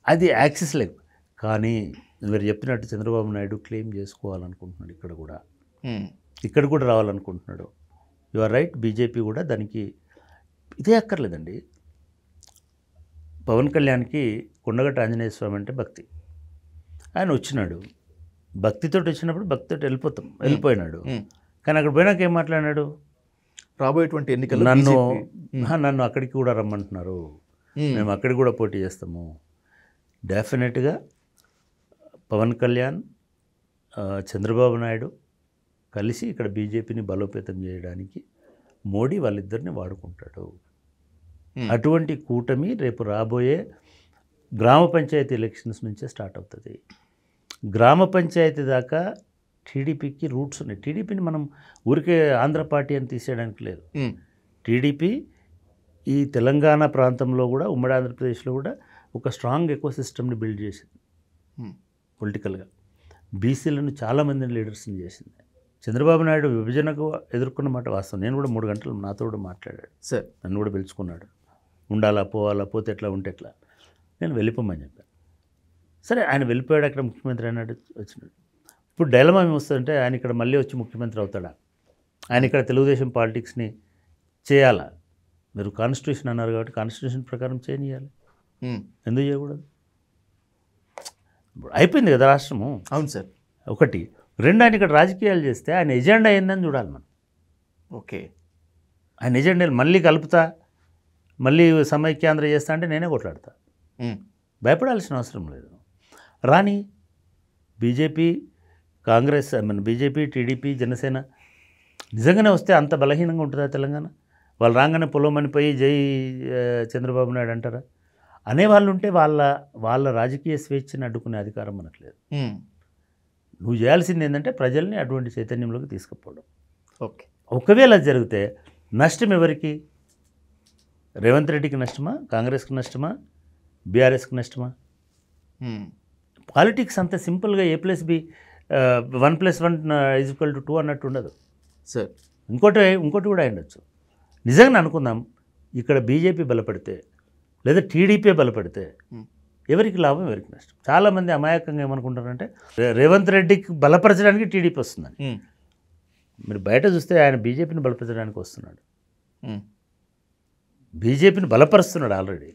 అది యాక్సెస్ లేదు. కానీ మీరు చెప్పినట్టు చంద్రబాబు నాయుడు క్లెయిమ్ చేసుకోవాలనుకుంటున్నాడు, ఇక్కడ కూడా రావాలనుకుంటున్నాడు. You are right. బీజేపీ కూడా దానికి ఇదే అక్కర్లేదండి. పవన్ కళ్యాణ్కి కొండగట్ట ఆంజనేయ స్వామి అంటే భక్తి. ఆయన వచ్చినాడు, భక్తితో వచ్చినప్పుడు భక్తితో వెళ్ళిపోయినాడు. కానీ అక్కడ పోయినాక ఏం మాట్లాడినాడు? రాబోయేటువంటి ఎన్నికల్లో నన్ను అక్కడికి కూడా రమ్మంటున్నారు, మేము అక్కడికి కూడా పోటీ చేస్తాము. డెఫినెట్గా పవన్ కళ్యాణ్, చంద్రబాబు నాయుడు కలిసి ఇక్కడ బీజేపీని బలోపేతం చేయడానికి మోడీ వాళ్ళిద్దరిని వాడుకుంటాడు. అటువంటి కూటమి రేపు రాబోయే గ్రామ పంచాయతీ ఎలక్షన్స్ నుంచే స్టార్ట్ అవుతుంది. గ్రామ పంచాయతీ దాకా టీడీపీకి రూట్స్ ఉన్నాయి. టీడీపీని మనం ఊరికే ఆంధ్ర పార్టీ అని తీసేయడానికి లేదు. టీడీపీ ఈ తెలంగాణ ప్రాంతంలో కూడా, ఉమ్మడి ఆంధ్రప్రదేశ్లో కూడా ఒక స్ట్రాంగ్ ఎకో సిస్టమ్ని బిల్డ్ చేసింది. పొలిటికల్గా బీసీలను చాలామందిని లీడర్స్ని చేసింది. చంద్రబాబు నాయుడు విభజనకు ఎదుర్కొన్న మాట వాస్తవం. నేను కూడా 3 గంటలు నాతో కూడా మాట్లాడాడు సార్, నన్ను కూడా పిలుచుకున్నాడు. ఉండాలా, పోవాలా, పోతే ఎట్లా, ఉంటే ఎట్లా, నేను వెళ్ళిపోమని చెప్పాను. సరే, ఆయన వెళ్ళిపోయాడు, అక్కడ ముఖ్యమంత్రి అన్నాడు, వచ్చినాడు. ఇప్పుడు డైలమా ఏమి వస్తుందంటే, ఆయన ఇక్కడ మళ్ళీ వచ్చి ముఖ్యమంత్రి అవుతాడా, ఆయన ఇక్కడ తెలుగుదేశం పాలిటిక్స్ని చేయాలా? మీరు కాన్స్టిట్యూషన్ అన్నారు కాబట్టి కాన్స్టిట్యూషన్ ప్రకారం చేయనియాలి, ఎందుకు చేయకూడదు? ఇప్పుడు అయిపోయింది కదా రాష్ట్రము. అవును సార్. ఒకటి. 2, ఆయన ఇక్కడ రాజకీయాలు చేస్తే ఆయన ఎజెండా ఏందని చూడాలి మనం. ఓకే, ఆయన ఎజెండా మళ్ళీ కలుపుతా, మళ్ళీ సమైక్యాంధ్ర చేస్తా అంటే నేనే కొట్లాడతా. భయపడాల్సిన అవసరం లేదు. రాని BJP, Congress, BJP, TDP, Janasena నిజంగానే వస్తే అంత బలహీనంగా ఉంటుందా తెలంగాణ? వాళ్ళు రాగానే పొలమని పోయి జై చంద్రబాబు నాయుడు అంటారా? అనేవాళ్ళు ఉంటే వాళ్ళ రాజకీయ స్వేచ్ఛని అడ్డుకునే అధికారం మనకు లేదు. నువ్వు చేయాల్సింది ఏంటంటే ప్రజల్ని అటువంటి చైతన్యంలోకి తీసుకుపోవడం. ఓకే, ఒకవేళ అది జరిగితే నష్టం ఎవరికి? రేవంత్ రెడ్డికి నష్టమా, కాంగ్రెస్కి నష్టమా, బీఆర్ఎస్కి నష్టమా? పాలిటిక్స్ అంత సింపుల్గా A+B 1+1 = 2 అన్నట్టు ఉండదు సార్. ఇంకోటి కూడా ఉండొచ్చు. నిజంగా అనుకుందాం, ఇక్కడ బీజేపీ బలపడితే లేదా టీడీపీ బలపడితే ఎవరికి లాభం, ఎవరికి నష్టం? చాలామంది అమాయకంగా ఏమనుకుంటారంటే రేవంత్ రెడ్డికి బలపరచడానికి టీడీపీ వస్తుందని. మీరు బయట చూస్తే ఆయన బీజేపీని బలపరచడానికి వస్తున్నాడు, బీజేపీని బలపరుస్తున్నాడు ఆల్రెడీ.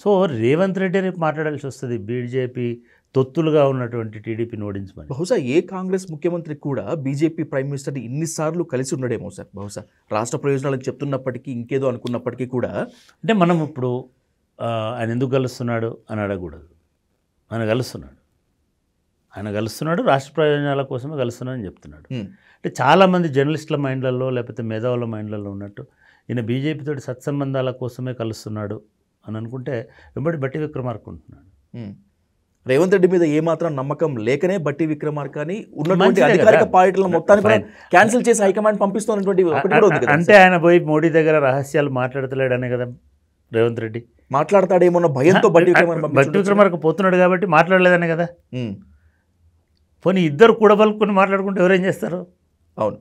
సో రేవంత్ రెడ్డి రేపు మాట్లాడాల్సి వస్తుంది బీజేపీ తొత్తులుగా ఉన్నటువంటి టీడీపీని ఓడించమని. బహుశా ఏ కాంగ్రెస్ ముఖ్యమంత్రి కూడా బీజేపీ ప్రైమ్ మినిస్టర్ని ఇన్నిసార్లు కలిసి ఉండడేమో సార్. బహుశా రాష్ట్ర ప్రయోజనాలను చెప్తున్నప్పటికీ, ఇంకేదో అనుకున్నప్పటికీ కూడా, అంటే మనం ఇప్పుడు ఆయన ఎందుకు కలుస్తున్నాడు అని అడగకూడదు. ఆయన కలుస్తున్నాడు రాష్ట్ర ప్రయోజనాల కోసమే కలుస్తున్నాడని చెప్తున్నాడు. అంటే చాలామంది జర్నలిస్టుల మైండ్లలో లేకపోతే మేధావుల మైండ్లలో ఉన్నట్టు ఈయన బీజేపీతో సత్సంబంధాల కోసమే కలుస్తున్నాడు అని అనుకుంటే వెంబడి బట్టి విక్రమార్క ఉంటున్నాడు. రేవంత్ రెడ్డి మీద ఏమాత్రం నమ్మకం లేకనే బట్టి విక్రమార్కని ఉన్నటువంటి అధికారిక పార్టీలను మొత్తాన్ని క్యాన్సిల్ చేసి హైకమాండ్ పంపిస్తున్నటువంటి. అంటే ఆయన పోయి మోడీ దగ్గర రహస్యాలు మాట్లాడతలేడనే కదా రేవంత్ రెడ్డి. మాట్లాడతాడేమో భయంతో బట్టి విక్రమార్క పోతున్నాడు కాబట్టి మాట్లాడలేదనే కదా. పోనీ ఇద్దరు కూడబలుకుని మాట్లాడుకుంటే ఎవరేం చేస్తారు? అవును,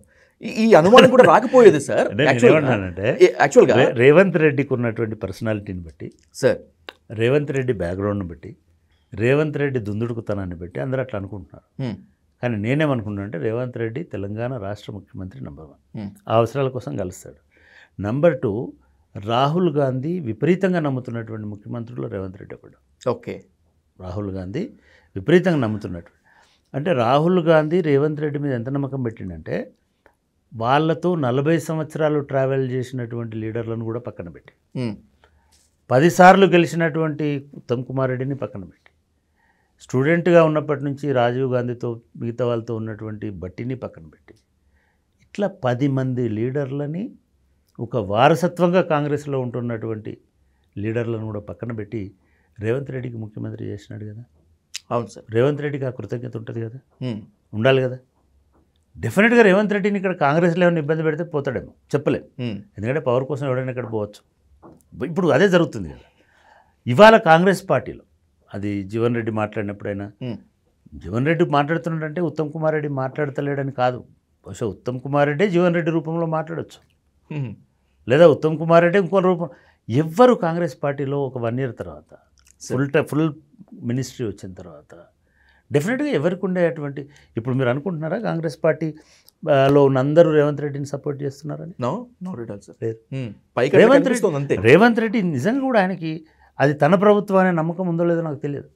ఈ అనుమానం కూడా రాకపోయేది సార్. యాక్చువల్గా రేవంత్ రెడ్డికి ఉన్నటువంటి పర్సనాలిటీని బట్టి సార్, రేవంత్ రెడ్డి బ్యాక్గ్రౌండ్ని బట్టి, రేవంత్ రెడ్డి దుందుడుకుతనాన్ని బట్టి అందరూ అట్లా అనుకుంటున్నారు. కానీ నేనేమనుకుంటున్నా అంటే రేవంత్ రెడ్డి తెలంగాణ రాష్ట్ర ముఖ్యమంత్రి నంబర్ 1, ఆ అవసరాల కోసం కలుస్తాడు. నంబర్ 2, రాహుల్ గాంధీ విపరీతంగా నమ్ముతున్నటువంటి ముఖ్యమంత్రులు రేవంత్ రెడ్డి ఒకడు. ఓకే, రాహుల్ గాంధీ విపరీతంగా నమ్ముతున్నటువంటి, అంటే రాహుల్ గాంధీ రేవంత్ రెడ్డి మీద ఎంత నమ్మకం పెట్టిండంటే వాళ్ళతో 40 సంవత్సరాలు ట్రావెల్ చేసినటువంటి లీడర్లను కూడా పక్కన పెట్టి, 10 సార్లు గెలిచినటువంటి ఉత్తమ్ కుమార్ రెడ్డిని పక్కన పెట్టి, స్టూడెంట్గా ఉన్నప్పటి నుంచి రాజీవ్ గాంధీతో మిగతా వాళ్ళతో ఉన్నటువంటి బట్టిని పక్కన పెట్టి, ఇట్లా 10 మంది లీడర్లని, ఒక వారసత్వంగా కాంగ్రెస్లో ఉంటున్నటువంటి లీడర్లను కూడా పక్కన పెట్టి రేవంత్ రెడ్డికి ముఖ్యమంత్రి చేసినాడు కదా. అవును సార్. రేవంత్ రెడ్డికి ఆ కృతజ్ఞత ఉంటుంది కదా, ఉండాలి కదా. డెఫినెట్గా రేవంత్ రెడ్డిని ఇక్కడ కాంగ్రెస్లో ఏమైనా ఇబ్బంది పెడితే పోతాడేమో, చెప్పలేం. ఎందుకంటే పవర్ కోసం ఎవడైనా ఇక్కడ పోవచ్చు. ఇప్పుడు అదే జరుగుతుంది కదా. ఇవాళ కాంగ్రెస్ పార్టీలో అది జీవన్ రెడ్డి మాట్లాడినప్పుడైనా, జీవన్ రెడ్డి మాట్లాడుతున్నాడంటే ఉత్తమ్ కుమార్ రెడ్డి మాట్లాడతలేడని కాదు. బహుశా ఉత్తమ్ కుమార్ రెడ్డి జీవన్ రెడ్డి రూపంలో మాట్లాడవచ్చు, లేదా ఉత్తమ్ కుమార్ రెడ్డి ఇంకో రూపం. ఎవ్వరు కాంగ్రెస్ పార్టీలో ఒక 1 year తర్వాత ఫుల్ మినిస్ట్రీ వచ్చిన తర్వాత డెఫినెట్గా ఎవరికి ఉండేటువంటి, ఇప్పుడు మీరు అనుకుంటున్నారా కాంగ్రెస్ పార్టీలో ఉన్న అందరూ రేవంత్ రెడ్డిని సపోర్ట్ చేస్తున్నారని? రేవంత్ రెడ్డి నిజంగా కూడా ఆయనకి అది తన ప్రభుత్వం అనే నమ్మకం ఉందో లేదో నాకు తెలియదు.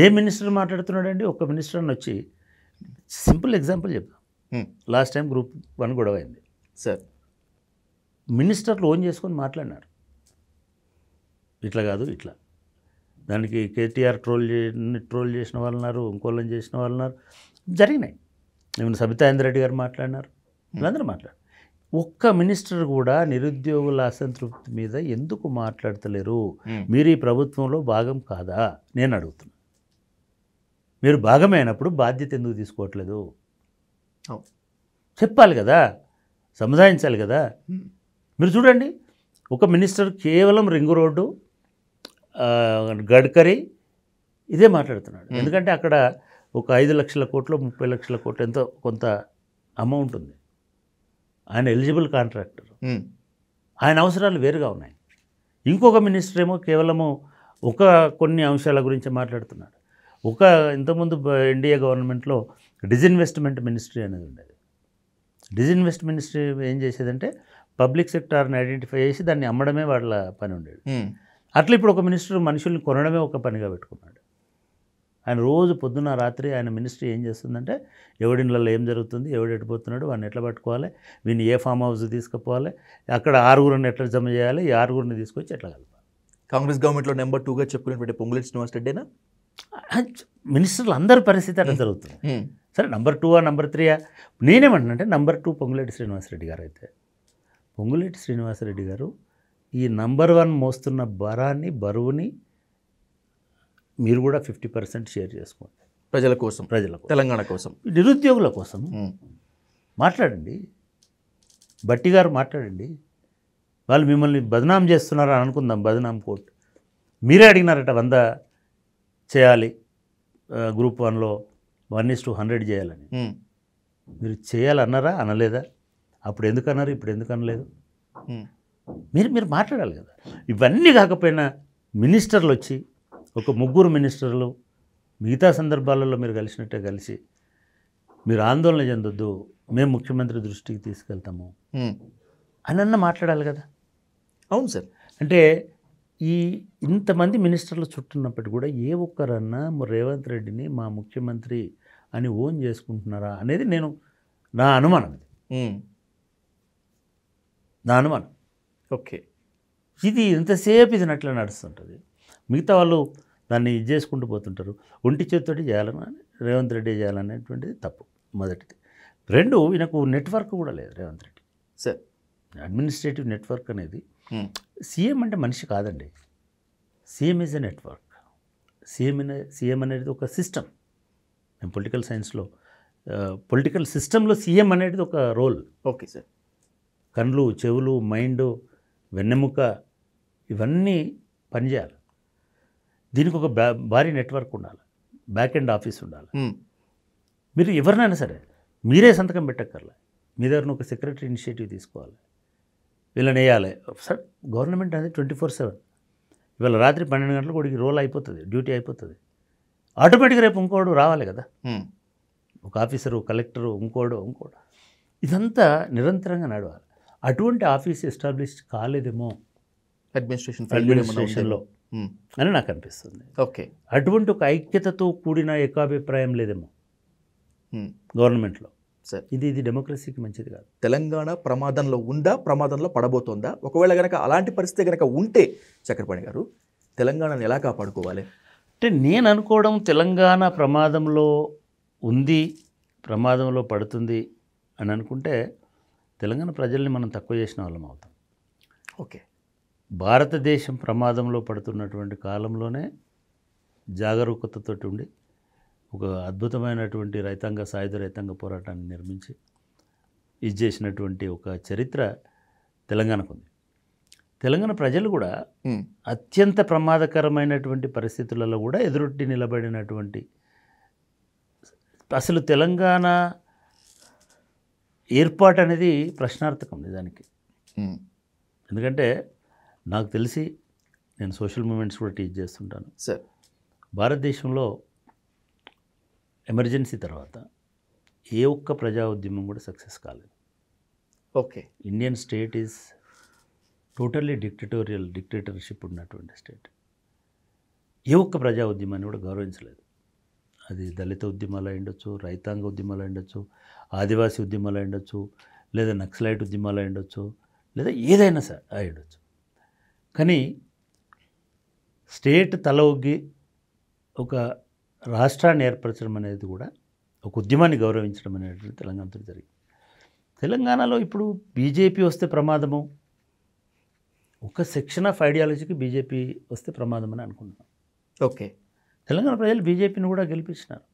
ఏ మినిస్టర్ మాట్లాడుతున్నాడండి? ఒక మినిస్టర్ అని వచ్చి సింపుల్ ఎగ్జాంపుల్ చెప్తాం. లాస్ట్ టైం గ్రూప్ 1 గొడవ అయింది సార్. మినిస్టర్లు ఓన్ చేసుకొని మాట్లాడినారు, ఇట్లా కాదు ఇట్లా. దానికి కేటీఆర్ ట్రోల్ చేసిన వాళ్ళు ఉన్నారు, ఇంకోళ్ళని చేసిన వాళ్ళు ఉన్నారు, జరిగినాయి. ఏమైనా సబితా ఇంద్రెడ్డి గారు మాట్లాడినారు, వీళ్ళందరూ మాట్లాడారు. ఒక్క మినిస్టర్ కూడా నిరుద్యోగుల అసంతృప్తి మీద ఎందుకు మాట్లాడతలేరు? మీరు ఈ ప్రభుత్వంలో భాగం కాదా నేను అడుగుతున్నా. మీరు భాగమైనప్పుడు బాధ్యత ఎందుకు తీసుకోవట్లేదు? చెప్పాలి కదా, సముదాయించాలి కదా. మీరు చూడండి, ఒక మినిస్టర్ కేవలం రింగ్ రోడ్డు, గడ్కరీ ఇదే మాట్లాడుతున్నాడు. ఎందుకంటే అక్కడ ఒక 5 లక్షల కోట్లు 30 లక్షల కోట్లు ఎంతో కొంత అమౌంట్ ఉంది. ఆయన ఎలిజిబుల్ కాంట్రాక్టర్, ఆయన అవసరాలు వేరుగా ఉన్నాయి. ఇంకొక మినిస్టర్ ఏమో కేవలము కొన్ని అంశాల గురించి మాట్లాడుతున్నాడు. ఇంతకుముందు ఎన్డీఏ గవర్నమెంట్లో డిజిన్వెస్ట్మెంట్ మినిస్ట్రీ అనేది ఉండేది. డిజిన్వెస్ట్ మినిస్ట్రీ ఏం చేసేదంటే పబ్లిక్ సెక్టార్ని ఐడెంటిఫై చేసి దాన్ని అమ్మడమే వాళ్ళ పని ఉండేది. అట్లా ఇప్పుడు ఒక మినిస్టర్ మనుషుల్ని కొనడమే ఒక పనిగా పెట్టుకున్నాడు. ఆయన రోజు పొద్దున్న రాత్రి ఆయన మినిస్ట్రీ ఏం చేస్తుందంటే ఎవడిళ్ళలో ఏం జరుగుతుంది, ఎవడు ఎట్టుపోతున్నాడు, వాడిని ఎట్లా పట్టుకోవాలి, వీడిని ఏ ఫామ్ హౌస్ తీసుకుపోవాలి, అక్కడ 6గురిని ఎట్లా జమ చేయాలి, ఈ 6గురిని తీసుకొచ్చి ఎట్లా కలపాలి. కాంగ్రెస్ గవర్నమెంట్లో నెంబర్ 2గా చెప్పుకునేటువంటి పొంగులేటి శ్రీనివాసరెడ్డినా మినిస్టర్లు అందరి పరిస్థితి అట్లా జరుగుతుంది. సరే నంబర్ 2 నంబర్ 3 నేనేమంటున్నానంటే నంబర్ 2 పొంగులేటి శ్రీనివాసరెడ్డి గారు అయితే, పొంగులేటి శ్రీనివాసరెడ్డి గారు ఈ నంబర్ 1 మోస్తున్న బరువుని మీరు కూడా 50% షేర్ చేసుకోండి. ప్రజల కోసం, తెలంగాణ కోసం, నిరుద్యోగుల కోసం మాట్లాడండి. బట్టి గారు మాట్లాడండి. వాళ్ళు మిమ్మల్ని బదనాం చేస్తున్నారని అనుకుందాం, బదనాం కోర్టు. మీరే అడిగినారట 100 చేయాలి, గ్రూప్ 1లో 1:100 చేయాలని. మీరు చేయాలన్నారా, అనలేదా? అప్పుడు ఎందుకు అన్నారు, ఇప్పుడు ఎందుకు అనలేదు? మీరు మాట్లాడాలి కదా. ఇవన్నీ కాకపోయినా మినిస్టర్లు వచ్చి ఒక 3 మినిస్టర్లు మిగతా సందర్భాలలో మీరు కలిసినట్టే కలిసి మీరు ఆందోళన చెందొద్దు, మేము ముఖ్యమంత్రి దృష్టికి తీసుకెళ్తాము అని మాట్లాడాలి కదా. అవును సార్. అంటే ఇంతమంది మినిస్టర్లు చుట్టున్నప్పటికీ కూడా ఏ ఒక్కరన్నా రేవంత్ రెడ్డిని మా ముఖ్యమంత్రి అని ఓన్ చేసుకుంటున్నారా అనేది నా అనుమానం. నా అనుమానం. ఓకే, ఇది ఎంతసేపు ఇది నట్లా నడుస్తుంటుంది. మిగతా వాళ్ళు దాన్ని ఇది చేసుకుంటూ పోతుంటారు. ఒంటి చేతితోటి చేయాలని రేవంత్ రెడ్డి చేయాలనేటువంటిది తప్పు, మొదటిది. 2, ఈయనకు నెట్వర్క్ కూడా లేదు Revanth Reddy sir. Administrative network అనేది, సీఎం అంటే మనిషి కాదండి. CM is a network. CM అనేది ఒక సిస్టమ్. నేను పొలిటికల్ సైన్స్లో పొలిటికల్ సిస్టంలో సీఎం అనేది ఒక రోల్. Okay sir. కళ్ళు, చెవులు, మైండ్, వెన్నెముక ఇవన్నీ పనిచేయాలి. దీనికి ఒక భారీ నెట్వర్క్ ఉండాలి, బ్యాక్ ఎండ్ ఆఫీస్ ఉండాలి. మీరు ఎవరినైనా సరే మీరే సంతకం పెట్టక్కర్లే, మీ దగ్గర ఒక సెక్రటరీ ఇనిషియేటివ్ తీసుకోవాలి, వీళ్ళని వేయాలి. సార్ గవర్నమెంట్ అనేది 24/7. ఇవాళ రాత్రి 12 గంటలకు ఒకటికి రోల్ అయిపోతుంది, డ్యూటీ అయిపోతుంది. ఆటోమేటిక్గా రేపు ఇంకోడు రావాలి కదా, ఒక ఆఫీసరు, కలెక్టరు, ఇంకోడు. ఇదంతా నిరంతరంగా నడవాలి. అటువంటి ఆఫీస్ ఎస్టాబ్లిష్ కాలేదేమో అడ్మినిస్ట్రేషన్లో అని నాకు అనిపిస్తుంది. ఓకే, అటువంటి ఒక ఐక్యతతో కూడిన ఏకాభిప్రాయం లేదేమో గవర్నమెంట్లో. ఇది డెమోక్రసీకి మంచిది కాదు. తెలంగాణ ప్రమాదంలో ఉందా, ప్రమాదంలో పడబోతోందా? ఒకవేళ కనుక అలాంటి పరిస్థితి కనుక ఉంటే చక్రపాణి గారు తెలంగాణను ఎలా కాపాడుకోవాలి? అంటే నేను అనుకోవడం తెలంగాణ ప్రమాదంలో ఉంది, ప్రమాదంలో పడుతుంది అని అనుకుంటే తెలంగాణ ప్రజల్ని మనం తక్కువ చేసిన వాళ్ళం అవుతాం. ఓకే, భారతదేశం ప్రమాదంలో పడుతున్నటువంటి కాలంలోనే జాగరూకతతోటి ఉండి ఒక అద్భుతమైనటువంటి సాయుధ రైతాంగ పోరాటాన్ని నిర్మించి ఇది చేసినటువంటి ఒక చరిత్ర తెలంగాణకు ఉంది. తెలంగాణ ప్రజలు కూడా అత్యంత ప్రమాదకరమైనటువంటి పరిస్థితులలో కూడా ఎదురొట్టి నిలబడినటువంటి, అసలు తెలంగాణ ఏర్పాటు అనేది ప్రశ్నార్థకం నిజానికి. ఎందుకంటే నాకు తెలిసి నేను సోషల్ మూమెంట్స్ కూడా టీచ్ చేస్తుంటాను సార్. భారతదేశంలో ఎమర్జెన్సీ తర్వాత ఏ ఒక్క ప్రజా ఉద్యమం కూడా సక్సెస్ కాలేదు. Okay, Indian state is totally dictatorship ఉన్నటువంటి స్టేట్. ఏ ఒక్క ప్రజా ఉద్యమాన్ని కూడా గౌరవించలేదు. అది దళిత ఉద్యమాలు అయి ఉండొచ్చు, రైతాంగ ఉద్యమాలు అయి ఉండొచ్చు, ఆదివాసీ ఉద్యమాలు అయి ఉండొచ్చు, లేదా నక్సలైట్ ఉద్యమాలు అయి ఉండొచ్చు, లేదా ఏదైనా సరే అయి ఉండొచ్చు. కానీ స్టేట్ తల ఒగ్గి ఒక రాష్ట్రాన్ని ఏర్పరచడం అనేది కూడా ఒక ఉద్యమాన్ని గౌరవించడం అనేటువంటి తెలంగాణతో జరిగింది. తెలంగాణలో ఇప్పుడు బీజేపీ వస్తే ప్రమాదము, ఒక సెక్షన్ ఆఫ్ ఐడియాలజీకి బీజేపీ వస్తే ప్రమాదం అని అనుకుంటున్నాను. ఓకే. తెలంగాణ ప్రజలు బీజేపీని కూడా గెలిపించినారు.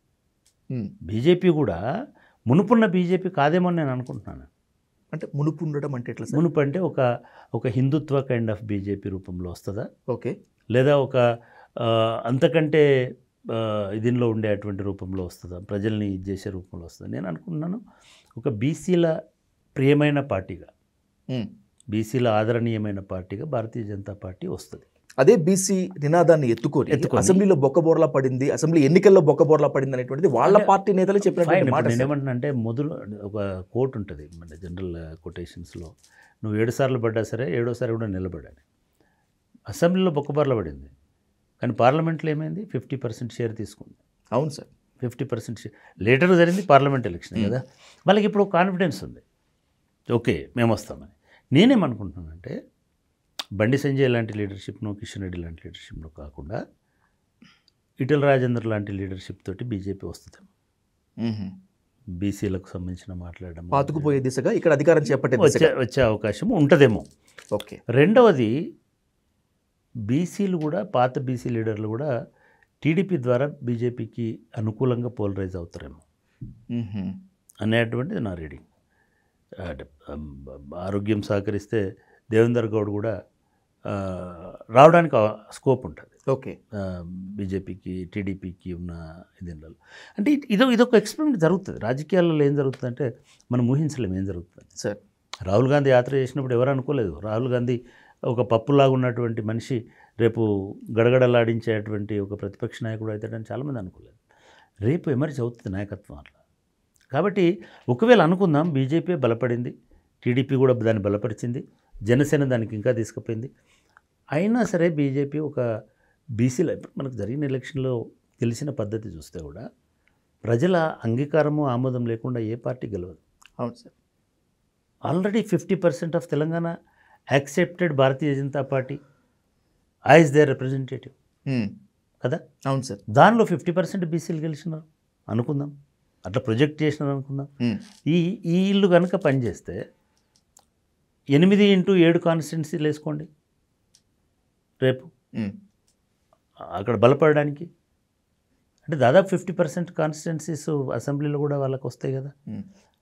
బీజేపీ కూడా మునుపున్న బీజేపీ కాదేమో అని నేను అనుకుంటున్నాను. అంటే మునుపు ఉండడం అంటే ఎట్లా? మునుపు అంటే ఒక హిందుత్వ కైండ్ ఆఫ్ బీజేపీ రూపంలో వస్తుందా, ఓకే, లేదా ఒక అంతకంటే దీనిలో ఉండేటువంటి రూపంలో వస్తుందా, ప్రజల్ని ఇది చేసే రూపంలో వస్తుందా? నేను అనుకుంటున్నాను ఒక బీసీల ప్రియమైన పార్టీగా, బీసీల ఆదరణీయమైన పార్టీగా భారతీయ జనతా పార్టీ వస్తుంది. అదే బీసీ నినాదాన్ని ఎత్తుకొని అసెంబ్లీలో బొక్కబోర్లా పడింది, అసెంబ్లీ ఎన్నికల్లో బొక్కబోర్లా పడింది అనేటువంటిది వాళ్ళ పార్టీ నేతలు చెప్పినటువంటి మాట. నేను ఏమంటున్నా అంటే మొదలు ఒక కోట్ ఉంటుంది మన జనరల్ కొటేషన్స్లో, నువ్వు 7 సార్లు పడ్డా సరే 7వసారి కూడా నిలబడాలి. అసెంబ్లీలో బొక్కబోర్లా పడింది, కానీ పార్లమెంట్లో ఏమైంది? 50% షేర్ తీసుకుంది. అవును సార్, 50% షేర్. లేటర్ జరిగింది పార్లమెంట్ ఎలక్షన్ కదా, వాళ్ళకి ఇప్పుడు కాన్ఫిడెన్స్ ఉంది, ఓకే మేము వస్తామని. నేనేమనుకుంటున్నానంటే బండి సంజయ్ లాంటి లీడర్షిప్ను, కిషన్ రెడ్డి లాంటి లీడర్షిప్ను కాకుండా ఈటెల రాజేందర్ లాంటి లీడర్షిప్ తోటి బీజేపీ వస్తుంది. బీసీలకు సంబంధించిన మాట్లాడడం, పాతుకుపోయే దిశగా ఇక్కడ అధికారం చేపట్టే వచ్చే అవకాశం ఉంటుందేమో. ఓకే. రెండవది, బీసీలు కూడా, పాత బీసీ లీడర్లు కూడా టీడీపీ ద్వారా బీజేపీకి అనుకూలంగా పోలరైజ్ అవుతారేమో అనేటువంటిది నా రీడింగ్. ఆరోగ్యం సహకరిస్తే దేవేందర్ గౌడ్ కూడా రావడానికి స్కోప్ ఉంటుంది. ఓకే. బీజేపీకి టీడీపీకి ఉన్న దీనిలో అంటే ఇదొక ఎక్స్పెరిమెంట్ జరుగుతుంది. రాజకీయాలలో ఏం జరుగుతుందంటే మనం ఊహించలేము ఏం జరుగుతుంది సార్. రాహుల్ గాంధీ యాత్ర చేసినప్పుడు ఎవరు అనుకోలేదు రాహుల్ గాంధీ ఒక పప్పులాగా ఉన్నటువంటి మనిషి రేపు గడగడలాడించేటువంటి ఒక ప్రతిపక్ష నాయకుడు అవుతాడని చాలామంది అనుకోలేదు. రేపు ఎమర్జ్ అవుతుంది నాయకత్వం అట్లా. కాబట్టి ఒకవేళ అనుకుందాం బీజేపీ బలపడింది, టీడీపీ కూడా దాన్ని బలపరిచింది, జనసేన దానికి ఇంకా తీసుకుపోయింది, అయినా సరే బీజేపీ ఒక బీసీలో ఇప్పుడు మనకు జరిగిన ఎలక్షన్లో తెలిసిన పద్ధతి చూస్తే కూడా ప్రజల అంగీకారము ఆమోదం లేకుండా ఏ పార్టీ గెలవదు. అవును sir. Already 50% of Telangana accepted Bharatiya Janata party as their representative కదా. అవును సార్. దానిలో 50% బీసీలు గెలిచినారు అనుకుందాం, అట్లా ప్రొజెక్ట్ చేసినారు అనుకుందాం. ఈ ఇల్లు కనుక పనిచేస్తే 8x7 కాన్స్టిట్యున్సీలు వేసుకోండి రేపు అక్కడ బలపడడానికి. అంటే దాదాపు 50% కాన్స్టిట్యున్సీస్ అసెంబ్లీలో కూడా వాళ్ళకి వస్తాయి కదా.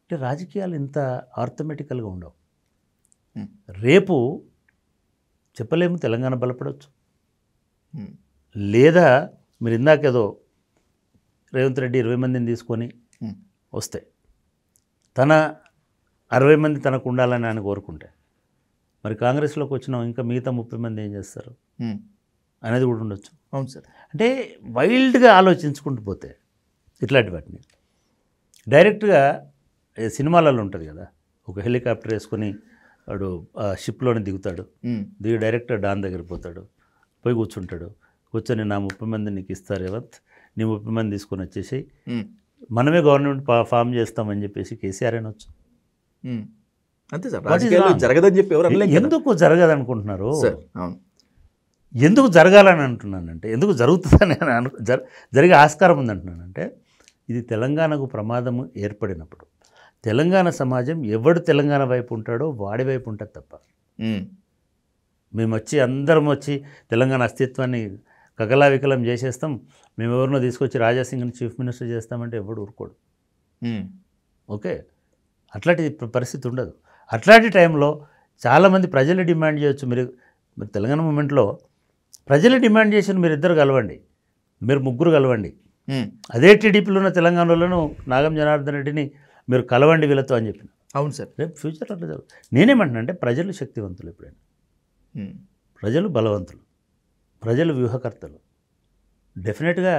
అంటే రాజకీయాలు ఇంత ఆర్థమెటికల్గా ఉండవు. రేపు చెప్పలేము, తెలంగాణ బలపడవచ్చు, లేదా మీరు ఇందాకేదో రేవంత్ రెడ్డి 20 మందిని తీసుకొని వస్తే తన 60 మంది తనకు ఉండాలని ఆయన కోరుకుంటే మరి కాంగ్రెస్లోకి వచ్చిన ఇంకా మిగతా 30 మంది ఏం చేస్తారు అనేది కూడా ఉండొచ్చు. అవును సార్. అంటే వైల్డ్గా ఆలోచించుకుంటూ పోతే ఇట్లాంటి వాటిని డైరెక్ట్గా సినిమాలలో ఉంటుంది కదా, ఒక హెలికాప్టర్ వేసుకొని వాడు షిప్లోనే దిగుతాడు, దిగి డైరెక్టర్ డాన్ దగ్గర పోతాడు, పోయి కూర్చుంటాడు, కూర్చొని నా 30 మంది నీకు ఇస్తారు రేవంత్, నీ 30 మంది తీసుకొని వచ్చేసి మనమే గవర్నమెంట్ ఫామ్ చేస్తామని చెప్పేసి కేసీఆర్ అనొచ్చు. అంతే సార్. రాజకీయాలు జరగదని చెప్పి ఎవరు అనలేదు. ఎందుకు జరగదనుకుంటున్నారు? అవును. ఎందుకు జరగాలని అంటున్నానంటే, ఎందుకు జరుగుతుందని జరిగే ఆస్కారం ఉందంటున్నానంటే, ఇది తెలంగాణకు ప్రమాదము ఏర్పడినప్పుడు తెలంగాణ సమాజం ఎవడు తెలంగాణ వైపు ఉంటాడో వాడి వైపు ఉంటుంది తప్ప, మేము వచ్చి అందరం వచ్చి తెలంగాణ అస్తిత్వాన్ని కకలావికలం చేసేస్తాం, మేము ఎవరినో తీసుకొచ్చి రాజాసింగ్ని చీఫ్ మినిస్టర్ చేస్తామంటే ఎవడు ఊరుకోడు. ఓకే, అట్లాంటి పరిస్థితి ఉండదు. అట్లాంటి టైంలో చాలామంది ప్రజలు డిమాండ్ చేయొచ్చు, మీరు తెలంగాణ మూమెంట్లో ప్రజలు డిమాండ్ చేసిన మీరు ఇద్దరు కలవండి, మీరు ముగ్గురు కలవండి, అదే టీడీపీలో ఉన్న తెలంగాణలోనూ నాగం జనార్దన్ రెడ్డిని మీరు కలవండి వీళ్ళతో అని చెప్పిన. అవును సార్. రేపు ఫ్యూచర్లో అట్లా జరుగుతుంది. నేనేమంటున్నా అంటే ప్రజలు శక్తివంతులు, ఎప్పుడైనా ప్రజలు బలవంతులు, ప్రజలు వ్యూహకర్తలు. డెఫినెట్గా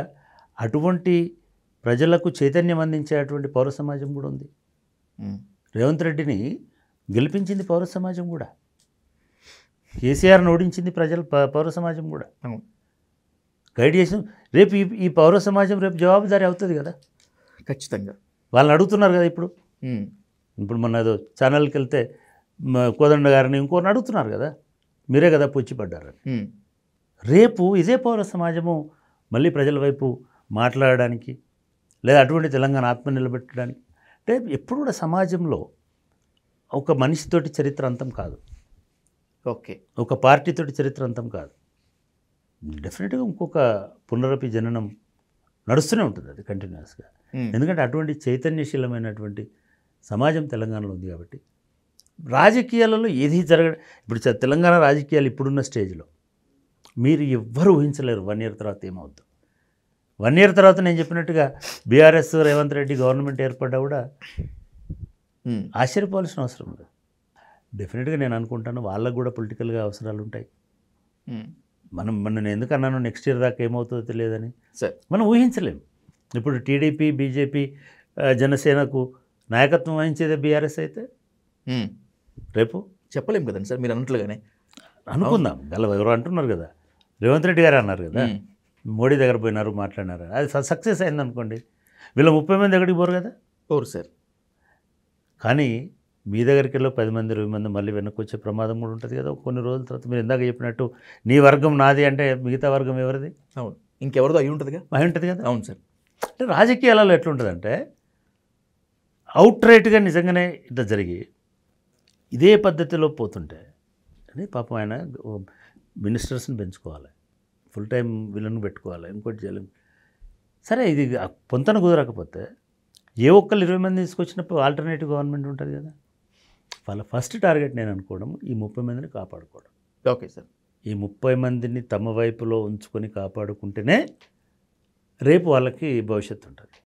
అటువంటి ప్రజలకు చైతన్యం అందించేటువంటి పౌర సమాజం కూడా ఉంది. రేవంత్ రెడ్డిని గెలిపించింది పౌర సమాజం కూడా, కేసీఆర్ను ఓడించింది పౌర సమాజం కూడా. గైడ్ చేసిన రేపు ఈ పౌర సమాజం రేపు జవాబుదారీ అవుతుంది కదా. ఖచ్చితంగా. వాళ్ళని అడుగుతున్నారు కదా ఇప్పుడు. ఉమ్, ఇప్పుడు మొన్న ఏదో ఛానల్కి వెళ్తే కోదండ గారిని ఇంకోరిని అడుగుతున్నారు కదా, మీరే కదా పుచ్చిపడ్డారు. ఉమ్, రేపు ఇదే పౌర సమాజము మళ్ళీ ప్రజల వైపు మాట్లాడడానికి లేదా అటువంటి తెలంగాణ ఆత్మ నిలబెట్టడానికి, అంటే ఎప్పుడు కూడా సమాజంలో ఒక మనిషితోటి చరిత్ర అంతం కాదు, ఓకే. ఒక పార్టీతోటి చరిత్ర అంతం కాదు. డెఫినెట్గా ఇంకొక పునరపి జననం నడుస్తూనే ఉంటుంది, అది కంటిన్యూస్గా. ఉమ్, ఎందుకంటే అటువంటి చైతన్యశీలమైనటువంటి సమాజం తెలంగాణలో ఉంది కాబట్టి రాజకీయాలలో ఏది ఇప్పుడు తెలంగాణ రాజకీయాలు ఇప్పుడున్న స్టేజ్లో మీరు ఎవ్వరు ఊహించలేరు 1 year తర్వాత ఏమవుద్దు. 1 year తర్వాత నేను చెప్పినట్టుగా బీఆర్ఎస్ రేవంత్ రెడ్డి గవర్నమెంట్ ఏర్పడ్డా కూడా ఉమ్, ఆశ్చర్యపోవాల్సిన అవసరం లేదు. డెఫినెట్గా నేను అనుకుంటాను వాళ్ళకు కూడా పొలిటికల్గా అవసరాలు ఉంటాయి. ఉమ్, మనం నేను ఎందుకు అన్నాను నెక్స్ట్ ఇయర్ దాకా ఏమవుతుందో తెలియదని, సరే. మనం ఊహించలేము. ఇప్పుడు టీడీపీ బీజేపీ జనసేనకు నాయకత్వం వహించేదే బీఆర్ఎస్ అయితే ఉమ్, రేపు చెప్పలేం కదండి సార్ మీరు అన్నట్లుగానే. అనుకుందాం. ఎవరు అంటున్నారు కదా, రేవంత్ రెడ్డి గారు అన్నారు కదా, ఉమ్, మోడీ దగ్గర పోయినారు మాట్లాడినారు, అది సక్సెస్ అయింది అనుకోండి, వీళ్ళ 30 మంది ఎక్కడికి పోరు కదా. పోరు సార్. కానీ మీ దగ్గరికి వెళ్ళి 10 మంది 20 మంది మళ్ళీ వెనక్కి వచ్చే ప్రమాదం కూడా ఉంటుంది కదా కొన్ని రోజుల తర్వాత. మీరు ఇందాక చెప్పినట్టు నీ వర్గం నాది అంటే మిగతా వర్గం ఎవరిది? అవును, ఇంకెవరిదో అయి ఉంటుందిగా. అయి ఉంటుంది కదా. అవును సార్. అంటే రాజకీయాలలో ఎట్లుంటుందంటే అవుట్ రైట్గా నిజంగానే ఇట్లా జరిగి ఇదే పద్ధతిలో పోతుంటే అని పాపం ఆయన మినిస్టర్స్ని పెంచుకోవాలి, ఫుల్ టైం వీళ్ళని పెట్టుకోవాలి, ఇంకోటి చేయాలి. సరే ఇది పొంతన కుదరకపోతే ఏ ఒక్కరు 20 మంది తీసుకొచ్చినప్పుడు ఆల్టర్నేటివ్ గవర్నమెంట్ ఉంటుంది కదా. వాళ్ళ ఫస్ట్ టార్గెట్ నేను అనుకోవడం ఈ 30 మందిని కాపాడుకోవడం. Okay sir. ఈ 30 మందిని తమ వైపులో ఉంచుకొని కాపాడుకుంటేనే రేపు వాళ్ళకి భవిష్యత్తు ఉంటుంది.